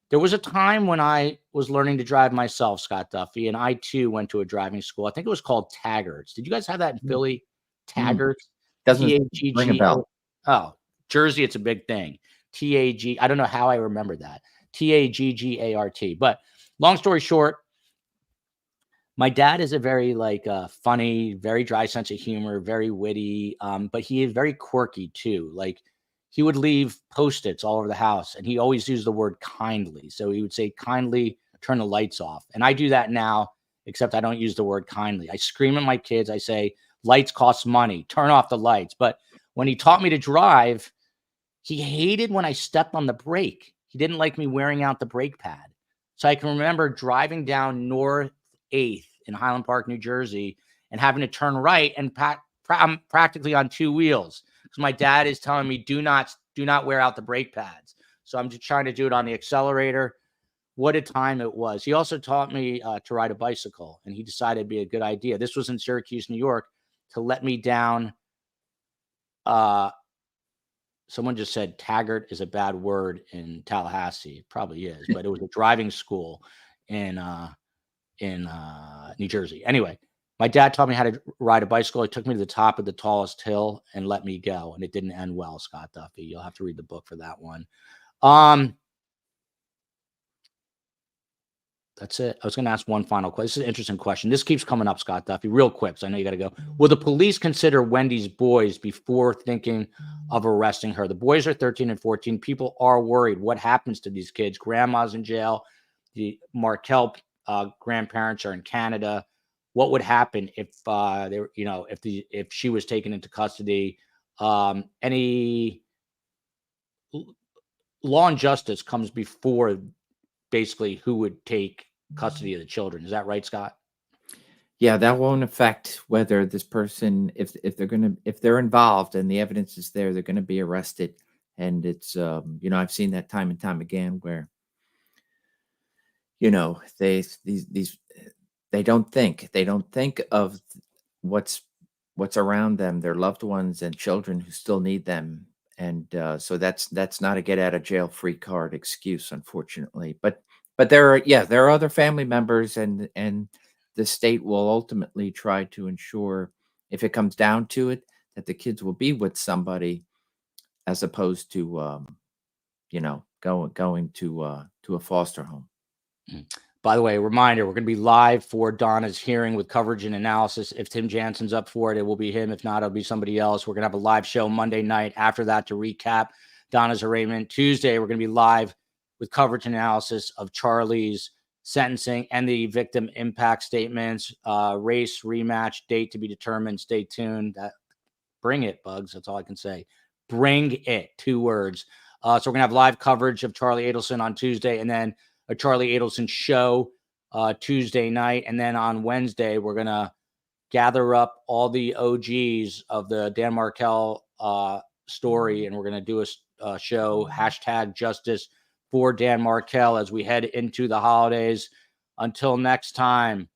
there was a time when I was learning to drive myself, Scott Duffy, and I too went to a driving school. I think it was called Taggart's. Did you guys have that in Philly? Taggart's? Doesn't ring a Taggart. bell. Oh, Jersey, it's a big thing. TAG. I don't know how I remember that. Taggart. But long story short, my dad is a very funny, very dry sense of humor, very witty, but he is very quirky too. Like he would leave Post-its all over the house, and he always used the word kindly. So he would say, kindly turn the lights off. And I do that now, except I don't use the word kindly. I scream at my kids. I say, lights cost money. Turn off the lights. But when he taught me to drive, he hated when I stepped on the brake. He didn't like me wearing out the brake pad. So I can remember driving down North 8th in Highland Park, New Jersey, and having to turn right, and I'm practically on two wheels because my dad is telling me, do not wear out the brake pads. So I'm just trying to do it on the accelerator. What a time it was. He also taught me to ride a bicycle, and he decided it'd be a good idea. This was in Syracuse, New York, to let me down. Someone just said Taggart is a bad word in Tallahassee. It probably is, but it was a driving school in New Jersey. Anyway, my dad taught me how to ride a bicycle. He took me to the top of the tallest hill and let me go, and it didn't end well, Scott Duffy. You'll have to read the book for that one. That's it. I was going to ask one final question. This is an interesting question. This keeps coming up, Scott Duffy, real quick, so I know you got to go. Will the police consider Wendy's boys before thinking of arresting her? The boys are 13 and 14. People are worried. What happens to these kids? Grandma's in jail. The Markel grandparents are in Canada. What would happen if if she was taken into custody? Any law and justice comes before basically who would take custody of the children. Is that right, Scott? Yeah, that won't affect whether this person, if they're involved and the evidence is there, they're going to be arrested. And it's I've seen that time and time again where they don't think of what's around them, their loved ones and children who still need them. And so that's not a get out of jail free card excuse, unfortunately. But there are other family members, and the state will ultimately try to ensure, if it comes down to it, that the kids will be with somebody as opposed to going to a foster home. By the way, reminder, we're going to be live for Donna's hearing with coverage and analysis. If Tim Jansen's up for it, it will be him. If not, it'll be somebody else. We're going to have a live show Monday night after that to recap Donna's arraignment. Tuesday, we're going to be live with coverage and analysis of Charlie's sentencing and the victim impact statements, race rematch, date to be determined. Stay tuned. Bring it, Bugs. That's all I can say. Bring it. 2 words. So we're going to have live coverage of Charlie Adelson on Tuesday, and then a Charlie Adelson show Tuesday night. And then on Wednesday, we're going to gather up all the OGs of the Dan Markel story, and we're going to do a show, #justice for Dan Markel, as we head into the holidays. Until next time,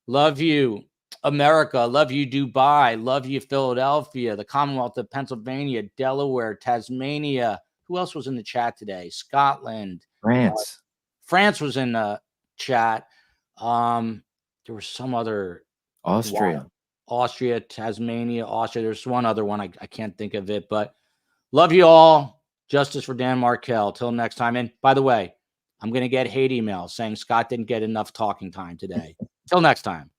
love you, America. Love you, Dubai. Love you, Philadelphia, the Commonwealth of Pennsylvania, Delaware, Tasmania. Who else was in the chat today? Scotland. France was in the chat. There was some other. Austria, Tasmania, Austria. There's one other one. I can't think of it, but love you all. Justice for Dan Markel. Till next time. And by the way, I'm going to get hate emails saying Scott didn't get enough talking time today. Till next time.